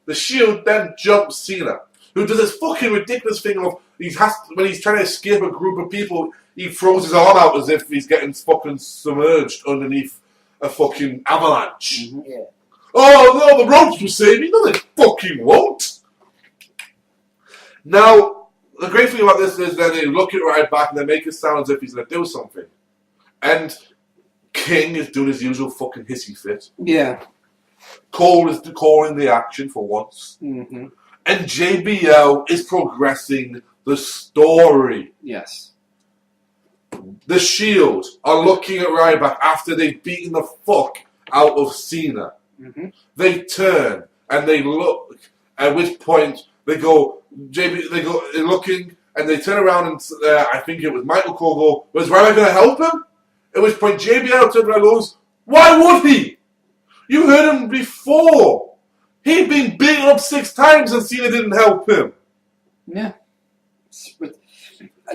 The Shield then jumps Cena, who does this fucking ridiculous thing of when he's trying to escape a group of people, he throws his arm out as if he's getting fucking submerged underneath a fucking avalanche. Mm-hmm. Yeah. "Oh no, the ropes will save me." No, they fucking won't. Now, the great thing about this is that they look at Ryback and they make it sound as if he's going to do something. And King is doing his usual fucking hissy fit. Yeah. Cole is calling the action for once. Mm-hmm. And JBL is progressing the story. Yes. The Shield are looking at Ryback after they've beaten the fuck out of Cena. Mm-hmm. They turn and they look, at which point they go looking, and they turn around and I think it was Michael Cole go, "Was Ryback going to help him?" At which point JBL turns around and goes, "Why would he? You heard him before. He'd been beaten up 6 times and Cena didn't help him." Yeah.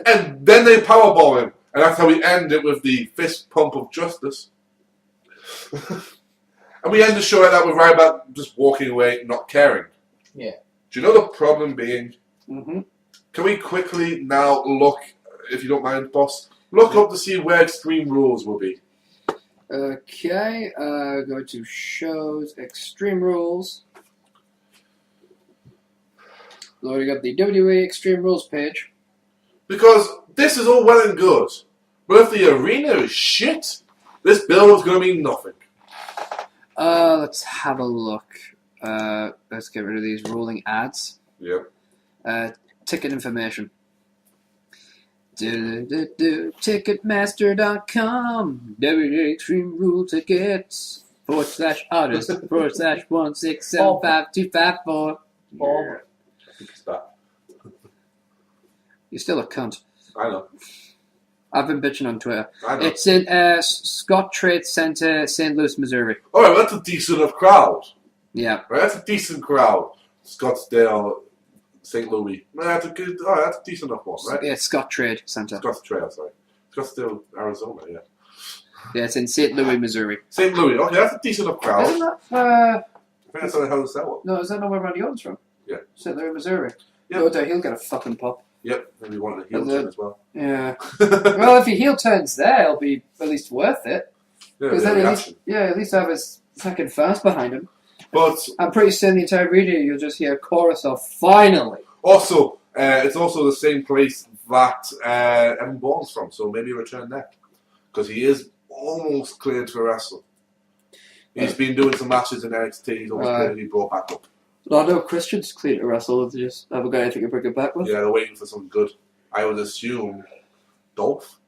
And then they powerbomb him, and that's how we end it with the fist pump of justice. And we end the show like that with Ryback just walking away, not caring. Yeah. Do you know the problem being? Mm-hmm. Can we quickly now look, if you don't mind, boss, look up to see where Extreme Rules will be? Okay. Go to shows, Extreme Rules. Loading up the WWE Extreme Rules page. Because this is all well and good, but if the arena is shit, this build is going to mean nothing. Let's have a look. Let's get rid of these rolling ads. Yep. Ticket information. Ticketmaster.com. WWE Extreme Rule Tickets. /artist /1675254. Bob. It's that. You're still a cunt. I know. I've been bitching on Twitter. I know. It's in Scott Trade Center, St. Louis, Missouri. Alright, well, that's a decent enough crowd. Yeah. Right, that's a decent crowd. Scottsdale, St. Louis. That's a good. Oh, that's a decent enough one, right? Yeah, Scott Trade Center. Scottsdale, sorry. Scottsdale, Arizona, yeah. Yeah, it's in St. Louis, Missouri. St. Louis, okay, that's a decent enough crowd. Isn't that, I think that's how the hell is that one. no, is that not where Randy Orton's from? Yeah. St. Louis, Missouri. Yep. No doubt he'll get a fucking pop. Yep, maybe one of the heel But turn as well. Yeah. Well, if he heel turns there, it'll be at least worth it. Yeah, Because the then reaction. at least have his fucking fans behind him. But I'm pretty certain the entire radio you'll just hear a chorus of "finally." also, it's also the same place that Evan Bourne's from, so maybe return there. Because he is almost cleared to wrestle. He's been doing some matches in NXT, he's almost cleared to be brought back up. No, no, Christian's clear to wrestle. They just haven't got anything to bring it back with. Yeah, they're waiting for something good. I would assume Dolph.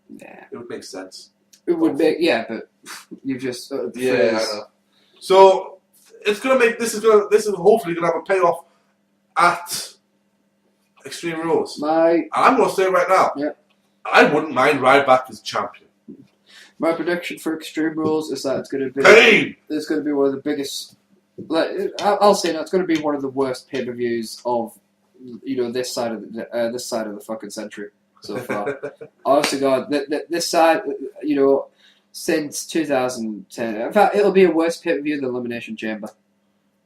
Yeah. It would make sense. It would make, yeah, but you've just. Yeah, I know. So it's gonna make this is hopefully gonna have a payoff at Extreme Rules. My. And I'm gonna say right now, Yeah. I wouldn't mind Ryback as champion. My prediction for Extreme Rules is that it's going to be Pain! It's going to be one of the biggest. I'll say that it's going to be one of the worst pay-per-views of this side of the fucking century so far. Honest to God, this side, since 2010. In fact, it'll be a worse pay-per-view than Elimination Chamber.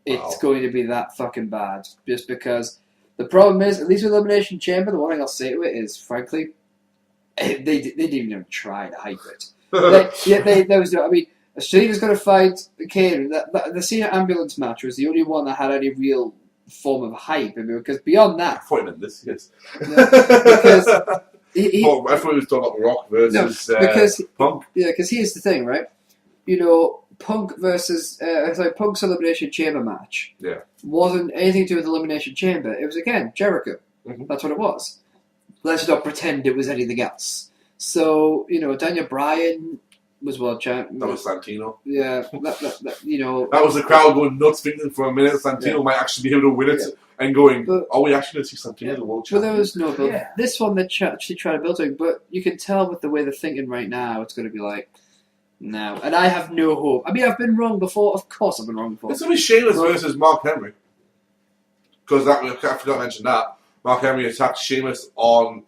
It's going to be that fucking bad, just because the problem is, at least with Elimination Chamber, the one thing I'll say to it is, frankly, they didn't even try to hype it. Steve is going to fight Kane. The Cena ambulance match was the only one that had any real form of hype. Because beyond that, I thought you meant this, yes. Because I thought he was talking about Rock versus Punk. Yeah, because here's the thing, right? Punk versus Punk's Elimination Chamber match. Yeah, wasn't anything to do with Elimination Chamber. It was again Jericho. Mm-hmm. That's what it was. Let's not pretend it was anything else. So Daniel Bryan was world champ. That was Santino. Yeah, that was the crowd going nuts, thinking for a minute Santino might actually be able to win it, and going, "Are we actually going to see Santino the world champion?" But there was no build. Yeah. This one they actually tried to build it, but you can tell with the way they're thinking right now, it's going to be like, no. And I have no hope. I mean, I've been wrong before. Of course, I've been wrong before. It's going to be Sheamus versus Mark Henry, because I forgot to mention that Mark Henry attacked Sheamus on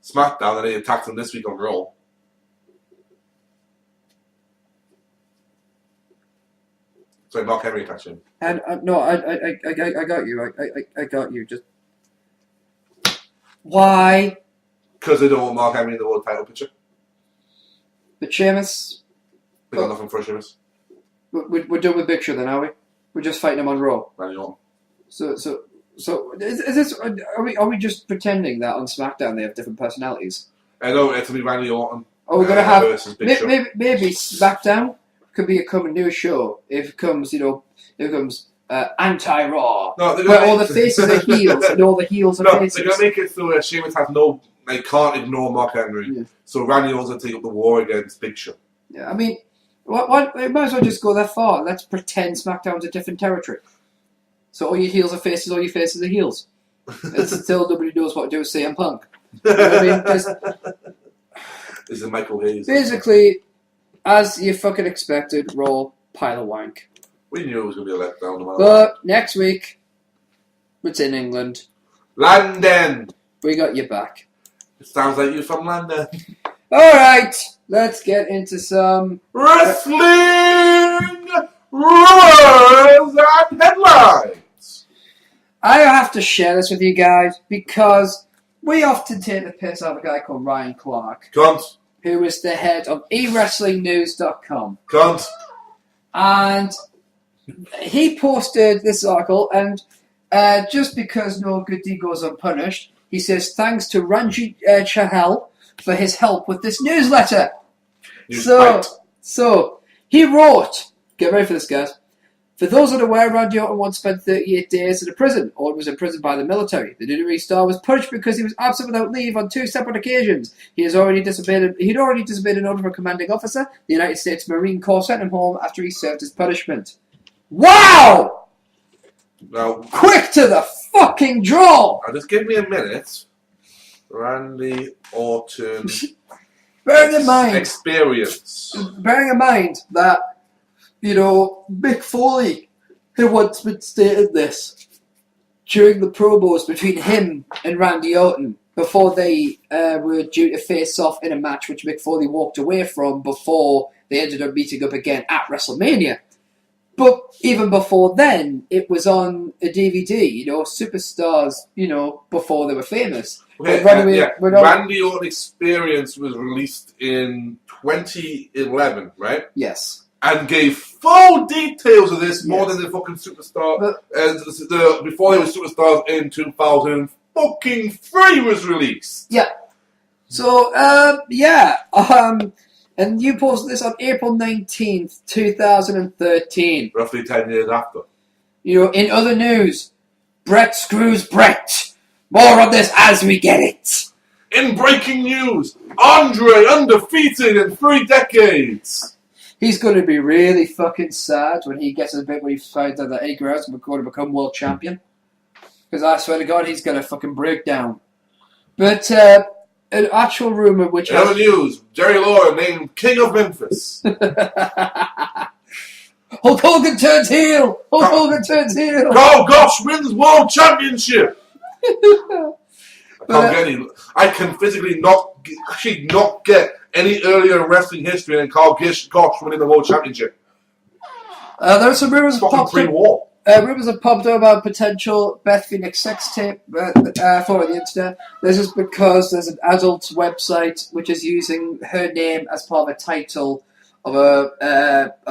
SmackDown, and he attacked him this week on Raw. Sorry, Mark Henry attacked him. And no, I got you. I got you. Just why? Because they don't want Mark Henry in the world title picture. But Sheamus, they got nothing for Sheamus. We're done with Big Show then, are we? We're just fighting him on Raw. Randy Orton. So is this? Are we just pretending that on SmackDown they have different personalities? No, it'll be Randy Orton. Oh, we're gonna have versus Big Show. Maybe SmackDown could be a coming new show if it comes, anti-Raw, where all the faces are heels and all the heels are faces. They're gonna make it so where Sheamus has they can't ignore Mark Henry. Yeah. So Randy Orton's gonna take up the war against Big Show. Yeah, I mean, what? We might as well just go that far. Let's pretend SmackDown's a different territory. So all your heels are faces, all your faces are heels. And still nobody knows what to do with CM Punk. You know what I mean? Is it Michael Hayes? Basically, as you fucking expected, Raw, pile of wank. We knew it was going to be a letdown. No matter but next week, it's in England. London! We got you back. It sounds like you're from London. Alright, let's get into some wrestling rumours and headlines. I have to share this with you guys because we often take the piss out of a guy called Ryan Clark. Cunt. Who is the head of eWrestlingNews.com. Cunt. And he posted this article, and just because no good deed goes unpunished, he says thanks to Ranji Chahal for his help with this newsletter. So he wrote, get ready for this, guys. For those unaware, Randy Orton once spent 38 days in a prison. Orton was imprisoned by the military. The WWE star was punished because he was absent without leave on 2 separate occasions. He'd already disobeyed an order from a commanding officer. The United States Marine Corps sent him home after he served his punishment. Wow! Now, quick to the fucking draw! Now just give me a minute. Randy Orton bearing in mind that Mick Foley had once been stated this during the promos between him and Randy Orton before they were due to face off in a match which Mick Foley walked away from before they ended up meeting up again at WrestleMania. But even before then, it was on a DVD, superstars, before they were famous. Okay, Randy Orton Experience was released in 2011, right? Yes. And gave full details of this more than the fucking superstar. Before they were superstars in 2003 was released. Yeah. So, and you posted this on April 19th, 2013. Roughly 10 years after. In other news, Brett screws Brett. More on this as we get it. In breaking news, Andre undefeated in 3 decades. He's going to be really fucking sad when he gets a bit when he finds out that Eddie Guerrero's going to become world champion. Because I swear to God, he's going to fucking break down. But an actual rumor which In other news, Jerry Lawler named King of Memphis. Hulk Hogan turns heel! Hulk Hogan turns heel! Carl Gosh wins World Championship! I can physically not get any earlier in wrestling history than Carl Gosh winning the World Championship. There are some rumors popped pre-war. Rumors have popped up about potential Beth Phoenix sex tape for the internet. This is because there's an adult website which is using her name as part of a title of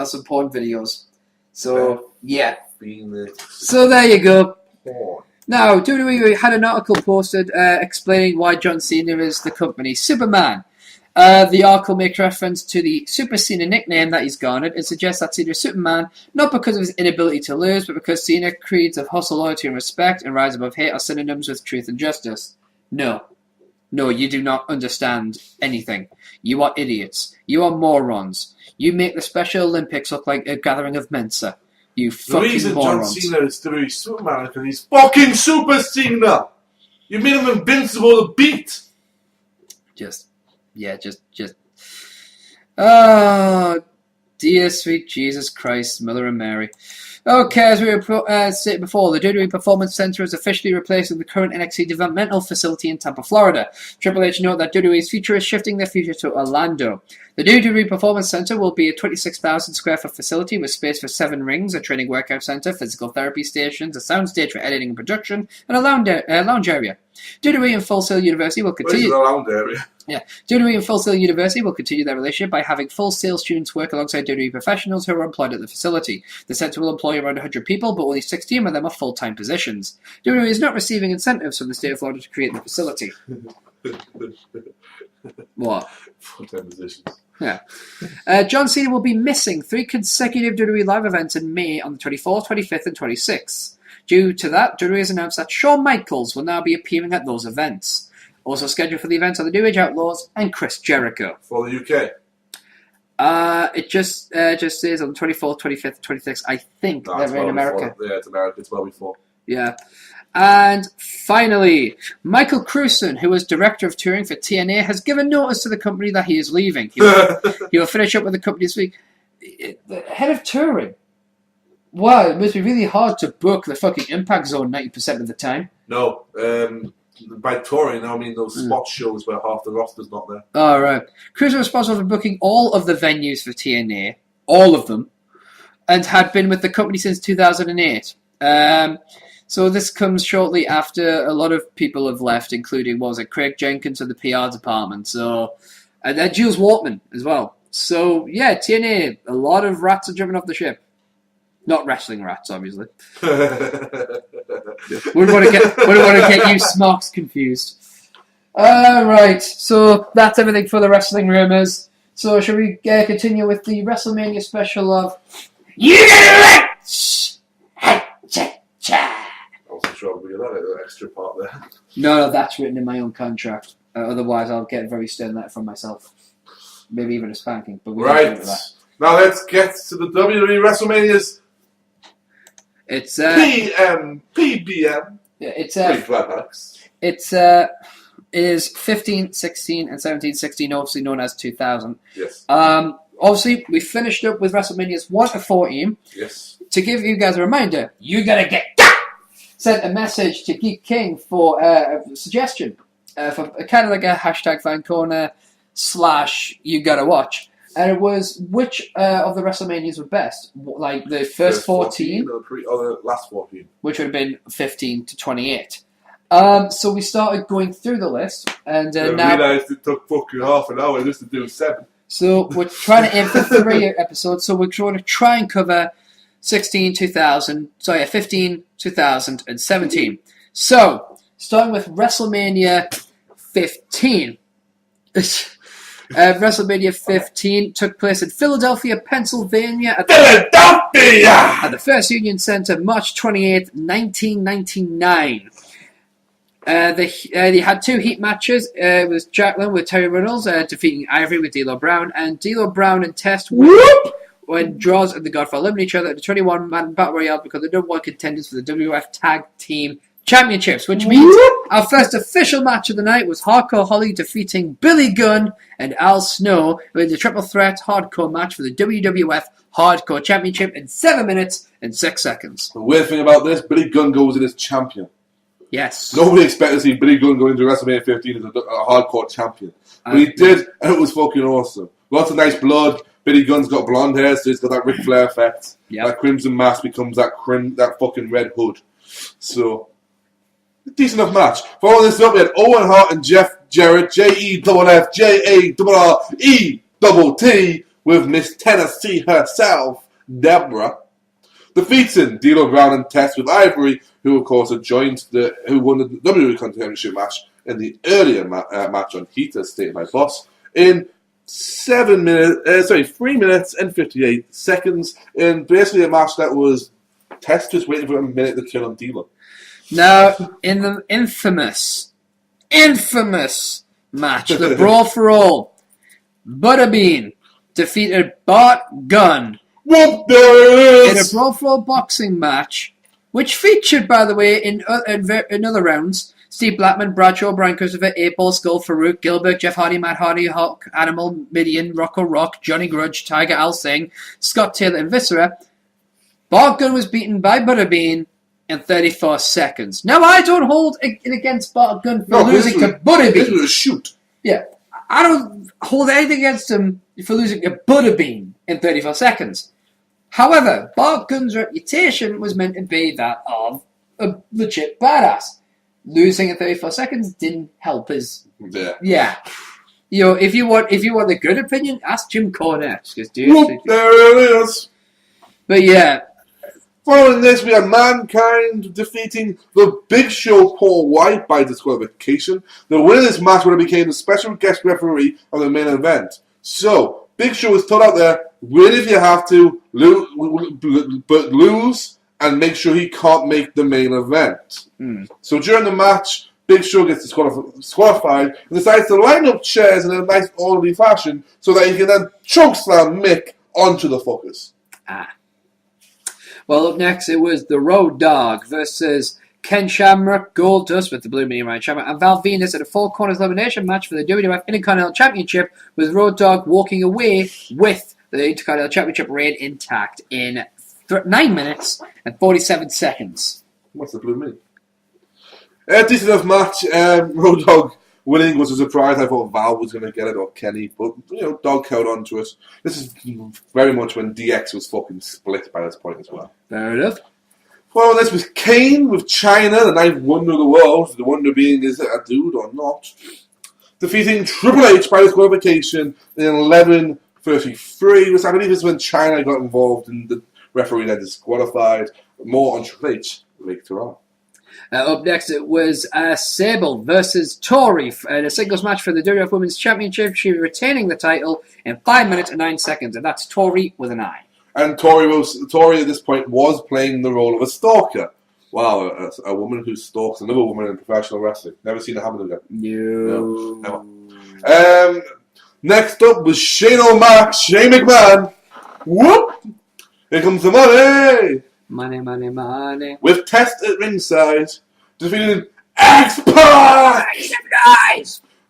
some porn videos. So, yeah. So there you go. Porn. Now, WWE had an article posted explaining why John Cena is the company's Superman. The article makes reference to the Super Cena nickname that he's garnered and suggests that Cena is Superman not because of his inability to lose, but because Cena creeds of hustle, loyalty, and respect and rise above hate are synonyms with truth and justice. No, you do not understand anything. You are idiots. You are morons. You make the Special Olympics look like a gathering of Mensa. You fucking morons. The reason John Cena is WWE Superman is because he's fucking Super Cena! You made him invincible to beat! Just. Oh, dear sweet Jesus Christ, Mother of Mary. Okay, as we stated before, the WWE Performance Center is officially replacing the current NXT developmental facility in Tampa, Florida. Triple H noted that WWE's future is shifting their future to Orlando. The WWE Performance Center will be a 26,000 square foot facility with space for 7 rings, a training workout center, physical therapy stations, a soundstage for editing and production, and a lounge area. WWE and Full Sail University will continue. Where's the lounge area? Yeah, WWE and Full Sail University will continue their relationship by having Full Sail students work alongside WWE professionals who are employed at the facility. The center will employ around 100 people, but only 16 of them are full-time positions. WWE is not receiving incentives from the state of Florida to create the facility. What? Full-time positions. Yeah. John Cena will be missing 3 consecutive WWE live events in May on the 24th, 25th, and 26th. Due to that, WWE has announced that Shawn Michaels will now be appearing at those events. Also scheduled for the events are the New Age Outlaws and Chris Jericho. For the UK? It just says on the 24th, 25th, 26th. I think they're in America. Yeah, it's America. It's well before. Yeah. And finally, Michael Crewson, who was director of touring for TNA, has given notice to the company that he is leaving. He will finish up with the company this week. The head of touring. Wow, it must be really hard to book the fucking Impact Zone 90% of the time. No, by touring, I mean those spot shows where half the roster's not there. Oh, right. Cruz was responsible for booking all of the venues for TNA, all of them, and had been with the company since 2008. So this comes shortly after a lot of people have left, including, Craig Jenkins of the PR department, and then Jules Wortman as well. So, yeah, TNA, a lot of rats are jumping off the ship. Not wrestling rats, obviously. Wouldn't want to get you smarks confused. Right, so that's everything for the wrestling rumors. So shall we continue with the WrestleMania special of You Get It I wasn't sure we had that extra part there. No, that's written in my own contract. Otherwise, I'll get a very stern letter from myself. Maybe even a spanking. But right. Now let's get to the WWE WrestleManias. It's PM, PBM. Yeah, it's is 15, 16, and 17, 16, obviously known as 2000. Yes. Obviously, we finished up with WrestleManias 1 to 14. Yes. To give you guys a reminder, you gotta get that! Sent a message to Geek King for a suggestion for kind of like a hashtag fan corner / you gotta watch. And it was which of the WrestleManias were best? Like the first 14? Or the last 14. Which would have been 15 to 28. So we started going through the list. And now... I realised it took fucking half an hour just to do 7. So we're trying to aim for 3 episodes. So we're going to try and cover 15, 2000, and 17. So, starting with WrestleMania 15. WrestleMania 15 took place in Philadelphia, Pennsylvania at the First Union Center, March 28th, 1999. They had 2 heat matches. It was Jacqueline with Terry Runnels defeating Ivory with D'Lo Brown, and D'Lo Brown and Test when Draws and the Godfather eliminated each other at the 21-man Battle Royale because the number 1 contenders for the WF Tag Team Championships, which means our first official match of the night was Hardcore Holly defeating Billy Gunn and Al Snow in the triple threat hardcore match for the WWF Hardcore Championship in 7 minutes and 6 seconds. The weird thing about this, Billy Gunn goes in as champion. Yes. Nobody expected to see Billy Gunn going into WrestleMania 15 as a hardcore champion. But he did, and it was fucking awesome. Lots of nice blood. Billy Gunn's got blonde hair, so he's got that Ric Flair effect. Yep. That crimson mask becomes that fucking red hood. So, decent enough match. Following this up, we had Owen Hart and Jeff Jarrett, JEFFJARRETT, with Miss Tennessee herself, Deborah, defeating D'Lo Brown and Tess with Ivory, who of course had who won the WWE Championship match in the earlier match on Heat, as stated by Boss, in 3 minutes and 58 seconds, in basically a match that was Tess just waiting for a minute to kill on D'Lo. Now, in the infamous match, the Brawl for All, Butterbean defeated Bart Gunn in a Brawl for All boxing match, which featured, by the way, in other rounds, Steve Blackman, Bradshaw, Brian Christopher, 8-Ball, Skull, Farouk, Gilbert, Jeff Hardy, Matt Hardy, Hawk, Animal, Midian, Rocco Rock, Johnny Grudge, Tiger, Al Singh, Scott Taylor, and Viscera. Bart Gunn was beaten by Butterbean in 34 seconds. Now, I don't hold it against Bart Gunn for losing to Butterbean. This was a shoot. Yeah. I don't hold anything against him for losing to Butterbean in 34 seconds. However, Bart Gunn's reputation was meant to be that of a legit badass. Losing in 34 seconds didn't help his... Yeah. You know, if you want the good opinion, ask Jim Cornette. There it is. But yeah. Following this, we had Mankind defeating the Big Show Paul White by disqualification. The winner of this match would have became the special guest referee of the main event. So, Big Show was told out there, win if you have to, but lose, and make sure he can't make the main event. So during the match, Big Show gets disqualified and decides to line up chairs in a nice orderly fashion so that he can then chokeslam Mick onto the fuckers. Well, up next, it was the Road Dogg versus Ken Shamrock, Goldust with the Blue Meanie Ryan Shamrock, and Val Venus at a Four Corners elimination match for the WWF Intercontinental Championship, with Road Dogg walking away with the Intercontinental Championship reign intact in 9 minutes and 47 seconds. What's the Blue Meanie? Decent enough match. Road Dogg winning was a surprise. I thought Val was going to get it, or Kenny, but, Dog held on to it. This is very much when DX was fucking split by this point as well. Fair enough. Well, this was Kane with China, the ninth wonder of the world. The wonder being, is it a dude or not? Defeating Triple H by disqualification in 11:33, which I believe is when China got involved and the referee then disqualified. More on Triple H later on. Up next, it was Sable versus Tori in a singles match for the WWF Women's Championship. She was retaining the title in 5 minutes and 9 seconds, and that's Tori with an I. And Tori at this point was playing the role of a stalker. Wow, a woman who stalks another woman in professional wrestling. Never seen it happen again. No, never. Next up was Shane McMahon. Whoop! Here comes the money! Money. With Test at ringside, defeating X-Pac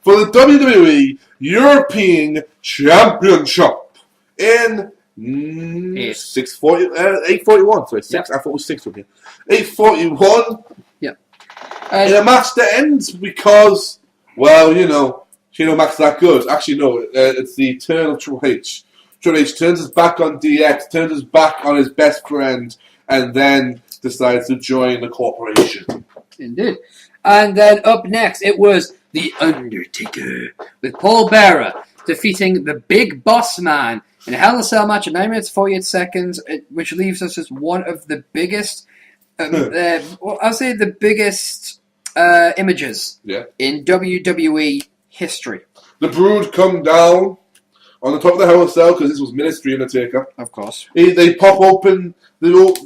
for the WWE European Championship in 8:41. Sorry, 6. Yep. I thought it was 6 from here. 8:41. Yeah. In a match that ends because, Shane Mac's that good. Actually, no. It's the turn of Triple H. Triple H turns his back on DX, turns his back on his best friend, and then decides to join the corporation. Indeed. And then up next, it was The Undertaker with Paul Bearer defeating the Big Boss Man in a Hell in a Cell match at 9 minutes 48 seconds, which leaves us as one of the biggest, I'll say the biggest images in WWE history. The Brood come down on the top of the Hell in a Cell, because this was Ministry Undertaker. Of course. They pop open the old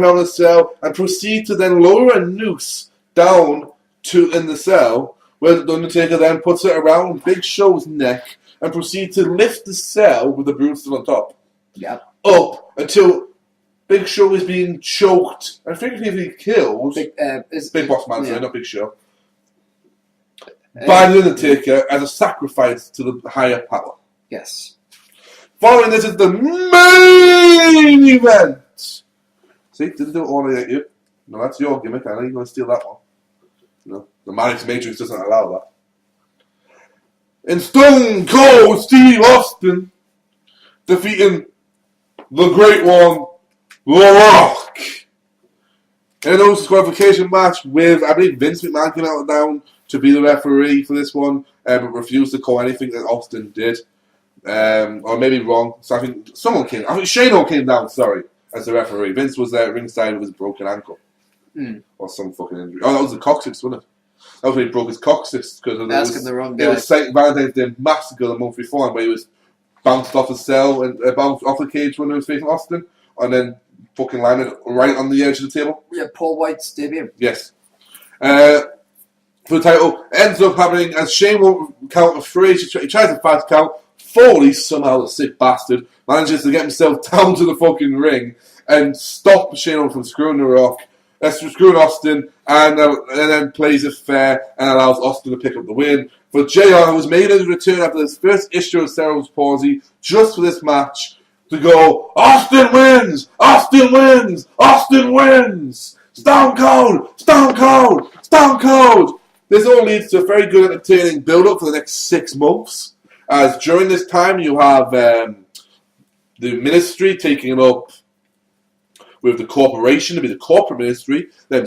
Hell in a Cell and proceed to then lower a noose down in the cell, where the Undertaker then puts it around Big Show's neck and proceeds to lift the cell with the Brood still on top. Yep. Up until Big Show is being choked and figuratively killed. Big Boss Man, yeah. sorry, not Big Show. By the Undertaker as a sacrifice to the higher power. Yes. Following this is the main event. See, didn't do it all at you. No, that's your gimmick. I know you're going to steal that one. No, the Manix Matrix doesn't allow that. And Stone Cold Steve Austin defeating the Great One, The Rock. In an disqualification match with, I believe, Vince McMahon came out down to be the referee for this one, but refused to call anything that Austin did. Or maybe wrong. So I think Shane came down, sorry, as the referee. Vince was there at ringside with his broken ankle. Or some fucking injury. Oh, that was the coccyx, wasn't it? That was when he broke his coccyx. Because the wrong guy. It was St. Valentine's Day Massacre the month before, where he was bounced off the cell and bounced off the cage when he was facing Austin, and then fucking landed right on the edge of the table. Yeah, Paul White's debut. Yes. For the title, ends up happening as Shane won't count to 3. He tries a fast count. Foley, somehow the sick bastard, manages to get himself down to the fucking ring and stop Shane from screwing the Rock. Screwing Austin, and then plays it fair and allows Austin to pick up the win. For JR, who was made his return after his first issue of cerebral palsy, just for this match, to go, Austin wins! Austin wins! Austin wins! Stone Cold! Stone Cold! Stone Cold! This all leads to a very good entertaining build-up for the next 6 months, as during this time you have the ministry taking up with the corporation to be the corporate ministry, then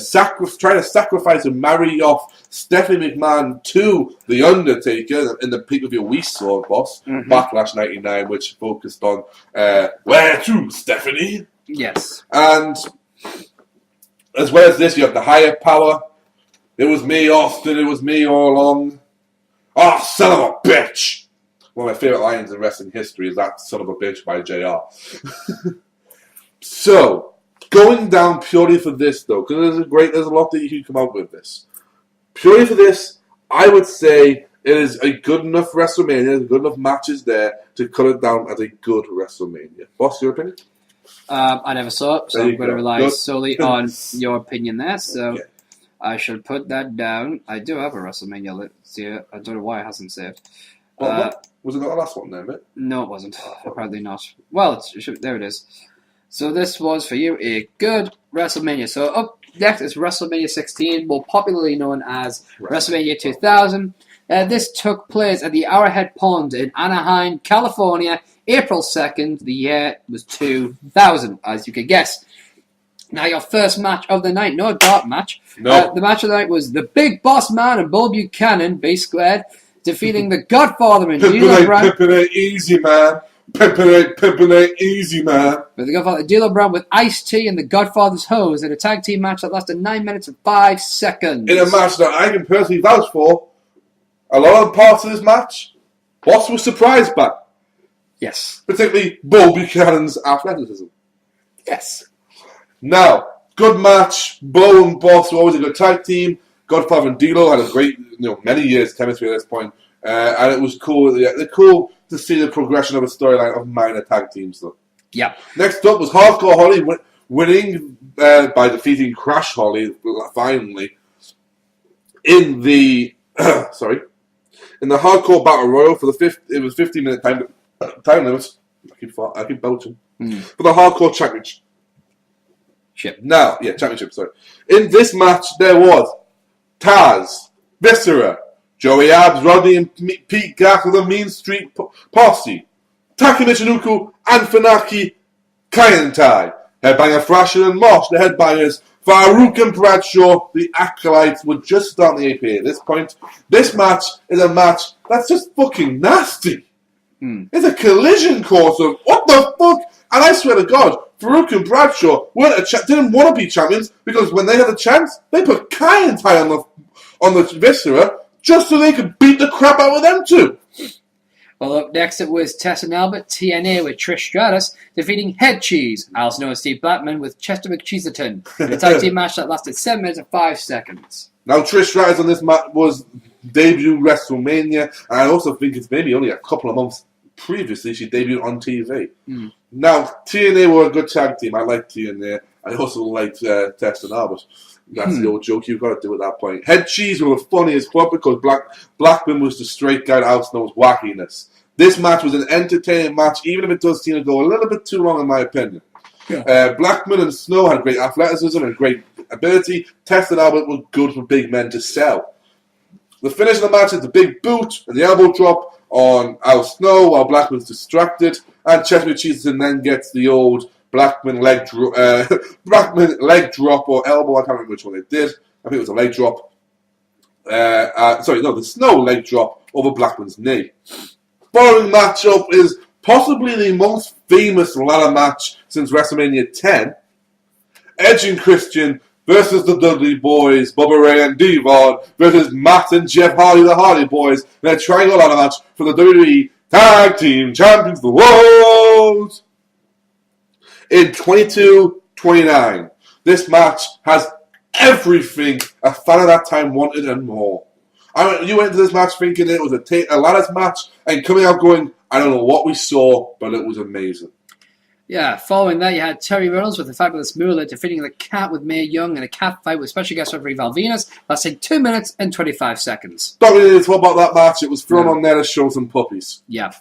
trying to sacrifice and marry off Stephanie McMahon to The Undertaker in the pay-per-view we saw, boss, Backlash 99, which focused on where to, Stephanie? Yes. And as well as this, you have the higher power. It was me, Austin, it was me all along. Oh, son of a bitch! One of my favourite lines in wrestling history is that son of a bitch by JR. So, going down purely for this, though, because there's a lot that you can come out with this. Purely for this, I would say it is a good enough WrestleMania, there's good enough matches there to cut it down as a good WrestleMania. Boss, your opinion? I never saw it, so I'm going to rely solely on your opinion there, so I shall put that down. I do have a WrestleMania list here. I don't know why it hasn't saved. Was it not the last one there, mate? No, it wasn't. Apparently not. Well, there it is. So this was, for you, a good WrestleMania. So up next is WrestleMania 16, more popularly known as WrestleMania 2000. This took place at the Arrowhead Pond in Anaheim, California, April 2nd. The year was 2000, as you can guess. Now, your first match of the night, no dark match. No. The match of the night was the Big Boss Man and Bull Buchanan, B Squared, defeating the Godfather and D'Lo Brown. Pimpin' easy, man. Pimpin' easy, man. With the Godfather, D'Lo Brown with Ice-T and the Godfather's Hose in a tag team match that lasted 9 minutes and 5 seconds. In a match that I can personally vouch for, a lot of parts of this match, Boss was surprised by. Yes. Particularly Bull Buchanan's athleticism. Yes. Now, good match. Bull and Boss were always a good tag team. Godfather and D'Lo had a great, many years chemistry at this point. And it was cool. They're cool to see the progression of a storyline of minor tag teams, though. Yeah. Next up was Hardcore Holly winning by defeating Crash Holly finally in the in the Hardcore Battle Royal for it was 15-minute time limits. I keep belching for the Hardcore Championship. Championship. Sorry. In this match, there was Taz, Viscera, Joey Abs, Rodney, and Pete Gack of the Mean Street Posse, Taka Michinoku, and Funaki Kaientai, Headbanger Thrasher and Mosh, the headbangers, Farouk and Bradshaw, the Acolytes, were just starting the APA at this point. This match is a match that's just fucking nasty. It's a collision course of what the fuck? And I swear to God, Farouk and Bradshaw didn't want to be champions because when they had a chance, they put Kaientai on the Viscera just so they could beat the crap out of them too. Well, up next it was Tess and Albert, TNA with Trish Stratus, defeating Head Cheese, also known as Steve Blackman, with Chester McCheeserton, in a tag team match that lasted 7 minutes and 5 seconds. Now, Trish Stratus on this match was debut WrestleMania, and I also think it's maybe only a couple of months previously she debuted on TV. Now, TNA were a good tag team. I liked TNA. I also liked Test and Albert. That's the old joke you've got to do at that point. Head Cheese were funny as fuck because Blackman was the straight guy Al Snow's wackiness. This match was an entertaining match, even if it does seem to go a little bit too long, in my opinion. Yeah. Blackman and Snow had great athleticism and great ability. Test and Albert were good for big men to sell. The finish of the match is the big boot and the elbow drop on Al Snow while Blackman's distracted, and Chestnut Cheeseton then gets the old Blackman leg drop or elbow. I can't remember which one they did. I think it was a leg drop. The Snow leg drop over Blackman's knee. Following matchup is possibly the most famous ladder match since WrestleMania 10. Edge and Christian versus the Dudley Boys, Bubba Ray and Devon versus Matt and Jeff Hardy, the Hardy Boys, in a triangle ladder match for the WWE Tag Team Champions of the World. In 22-29, this match has everything a fan of that time wanted and more. You went into this match thinking it was a ladders match and coming out going, I don't know what we saw, but it was amazing. Yeah, following that, you had Terry Reynolds with the fabulous Moolah defeating the Cat with Mae Young in a cat fight with special guest referee Val Venus, lasting 2 minutes and 25 seconds. Don't really need to talk about that match. It was thrown on there to show some puppies. Yeah.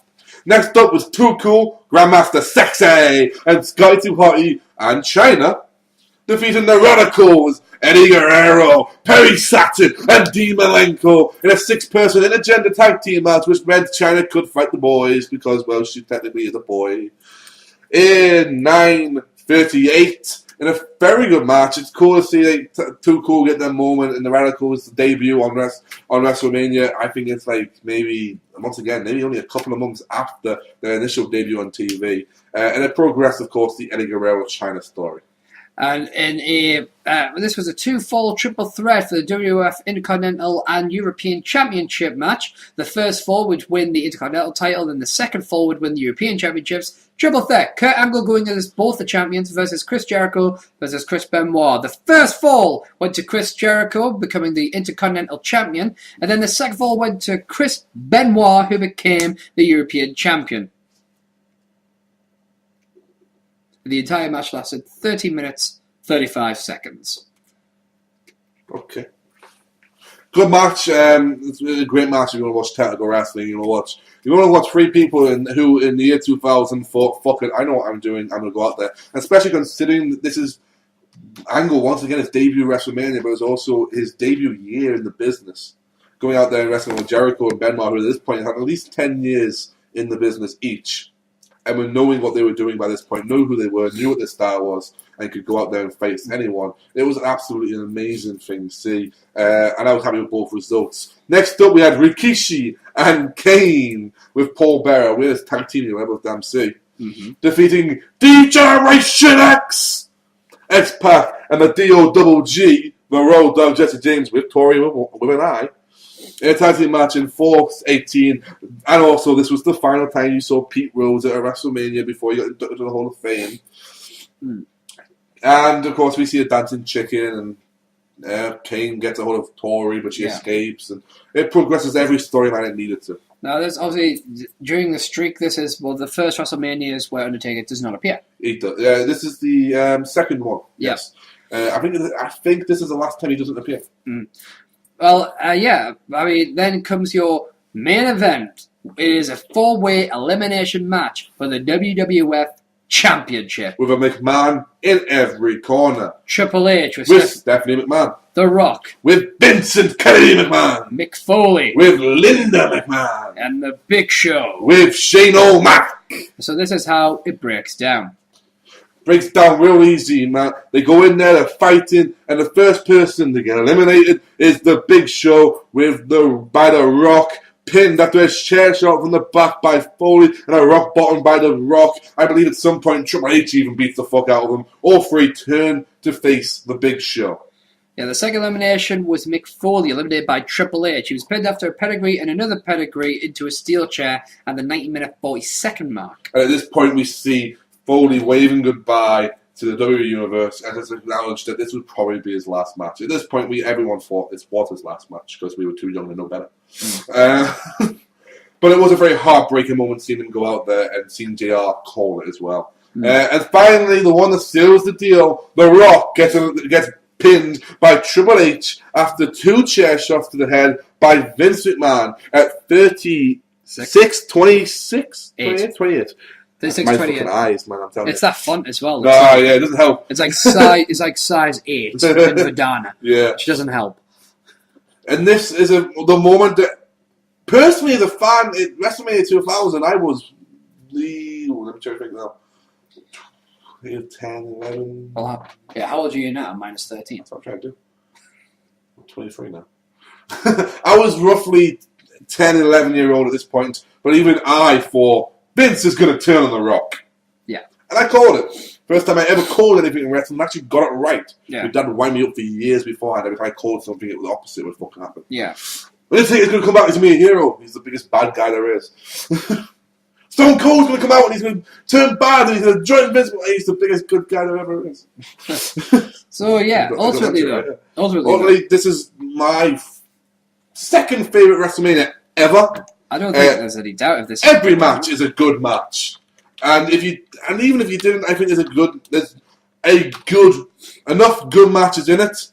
Next up was Too Cool, Grandmaster Sexay, and Sky Too Hottie and China defeating the Radicals, Eddie Guerrero, Perry Saturn, and Dean Malenko in a 6-person intergender tag team match, which meant China could fight the boys because, well, she technically is a boy. In 9:38, in a very good match, it's cool to see Too Cool get their moment in the Radicals' debut on WrestleMania. I think it's like maybe only a couple of months after their initial debut on TV. And it progressed, of course, the Eddie Guerrero China story. And this was a 2-fall triple threat for the WWF Intercontinental and European Championship match. The first fall would win the Intercontinental title, and the second fall would win the European Championships. Triple threat, Kurt Angle going as both the champions versus Chris Jericho versus Chris Benoit. The first fall went to Chris Jericho, becoming the Intercontinental Champion, and then the second fall went to Chris Benoit, who became the European Champion. The entire match lasted 30 minutes, 35 seconds. Okay. Good match. It's a great match if you want to watch technical wrestling. You want to watch 3 people who in the year 2000 thought, fuck it, I know what I'm doing, I'm going to go out there. Especially considering that this is Angle, once again, his debut WrestleMania, but it was also his debut year in the business. Going out there and wrestling with Jericho and Benoit, who at this point had at least 10 years in the business each. And were knowing what they were doing by this point, knew who they were, knew what their style was, and could go out there and face anyone. It was absolutely an amazing thing to see, and I was happy with both results. Next up, we had Rikishi and Kane with Paul Bearer. We're this tag team, remember, with MC. Defeating D-Generation X, X-Pac, and the D-O-double-G, the Road Dog Jesse James with Tori with an I. In a tag team match in 4/18, and also this was the final time you saw Pete Rose at a WrestleMania before he got inducted to the Hall of Fame. And of course, we see a dancing chicken, and Kane gets a hold of Tori, but she escapes, and it progresses every storyline it needed to. Now, there's obviously during the streak. This is the first WrestleMania is where Undertaker does not appear. This is the second one. Yes, I think this is the last time he doesn't appear. Well, then comes your main event. It is a 4-way elimination match for the WWF Championship. With a McMahon in every corner. Triple H with Stephanie McMahon. The Rock. With Vincent Kennedy McMahon. Mick Foley. With Linda McMahon. And The Big Show. With Shane O'Mac. So this is how it breaks down. Breaks down real easy, man. They go in there, they're fighting, and the first person to get eliminated is the Big Show by the Rock, pinned after a chair shot from the back by Foley and a rock bottom by the Rock. I believe at some point Triple H even beats the fuck out of them. All 3 turn to face the Big Show. Yeah, the second elimination was Mick Foley, eliminated by Triple H. He was pinned after a pedigree and another pedigree into a steel chair at the 90-minute 40-second mark. And at this point we see Foley waving goodbye to the WWE Universe and has acknowledged that this would probably be his last match. At this point, everyone thought this was his last match because we were too young to know better. But it was a very heartbreaking moment seeing him go out there and seeing JR call it as well. And finally, the one that seals the deal, The Rock gets pinned by Triple H after 2 chair shots to the head by Vince McMahon at 36, 26, 28. 36, My 28. fucking eyes, man, I'm telling It's you. that font as well. Yeah, it doesn't help. It's like size 8 in Verdana. Yeah. Which doesn't help. And this is the moment that, personally, as a fan, at WrestleMania 2000, I was let me try to think now. 10, 11. How old are you now? Minus 13. That's what I'm trying to do. I'm 23 now. I was roughly 10, 11-year-old at this point, but even I thought, Vince is going to turn on The Rock. Yeah. And I called it. First time I ever called anything in wrestling, I actually got it right. Yeah. My dad would wind me up for years beforehand. Every time I called something, it was the opposite would fucking happen. Yeah. I didn't think he's going to come back as me a hero. He's the biggest bad guy there is. Stone Cold's going to come out and he's going to turn bad and he's going to join Vince. He's the biggest good guy there ever is. So, yeah, ultimately, this is my second favourite WrestleMania ever. I don't think there's any doubt of this. Every match is a good match. And even if you didn't, I think there's enough good matches in it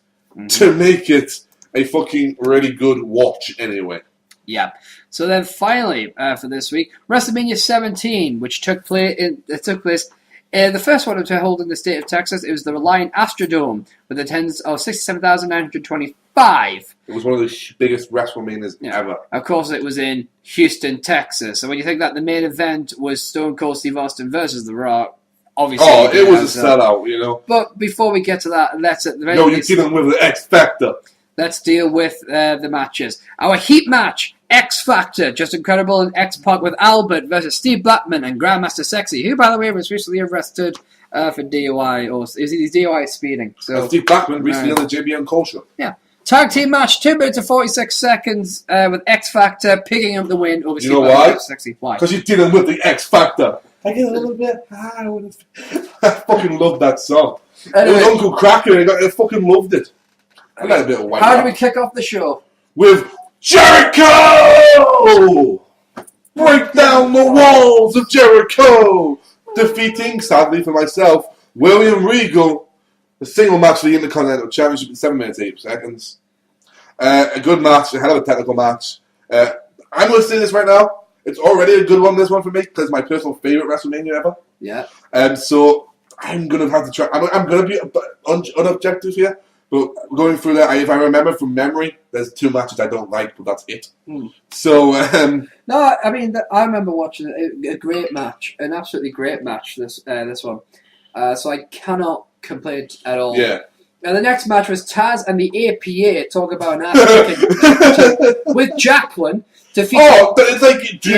to make it a fucking really good watch anyway. Yeah. So then finally, for this week, WrestleMania 17, which took place. The first one to hold in the state of Texas. It was the Reliant Astrodome with attendance of 67,925. It was one of the biggest WrestleManias ever. Of course, it was in Houston, Texas. So when you think that the main event was Stone Cold Steve Austin versus The Rock, obviously... Oh, it was a sellout, you know. But before we get to that, let's at the very least... you're dealing with the X Factor. Let's deal with the matches. Our heat match, X Factor, Just Incredible and X-Pac with Albert versus Steve Blackman and Grandmaster Sexy, who, by the way, was recently arrested for DUI, or is it DUI speeding? So Steve Blackman recently on the JBL Cole show. Yeah. Tag team match, 2 minutes and 46 seconds with X Factor picking up the win over Steve Blackman and Sexy. Why? Because you're dealing with the X Factor. I get a little bit high. I fucking love that song. Anyway, it was Uncle Cracker and I fucking loved it. I got a bit of white. How do we kick off the show? With Jericho! Break down the walls of Jericho! Defeating, sadly for myself, William Regal, the single match for the Intercontinental Championship in 7 minutes, 8 seconds. A good match, a hell of a technical match. I'm going to say this right now. It's already a good one, this one for me, because it's my personal favourite WrestleMania ever. Yeah. So I'm going to have to try. I'm going to be unobjective here. But going through that, if I remember from memory, there's 2 matches I don't like, but that's it. So, no, I mean, I remember watching a great match, an absolutely great match, this one. So I cannot complain at all. Yeah. Now, the next match was Taz and the APA, talk about an ass with Jacqueline defeating... Oh, it's like, do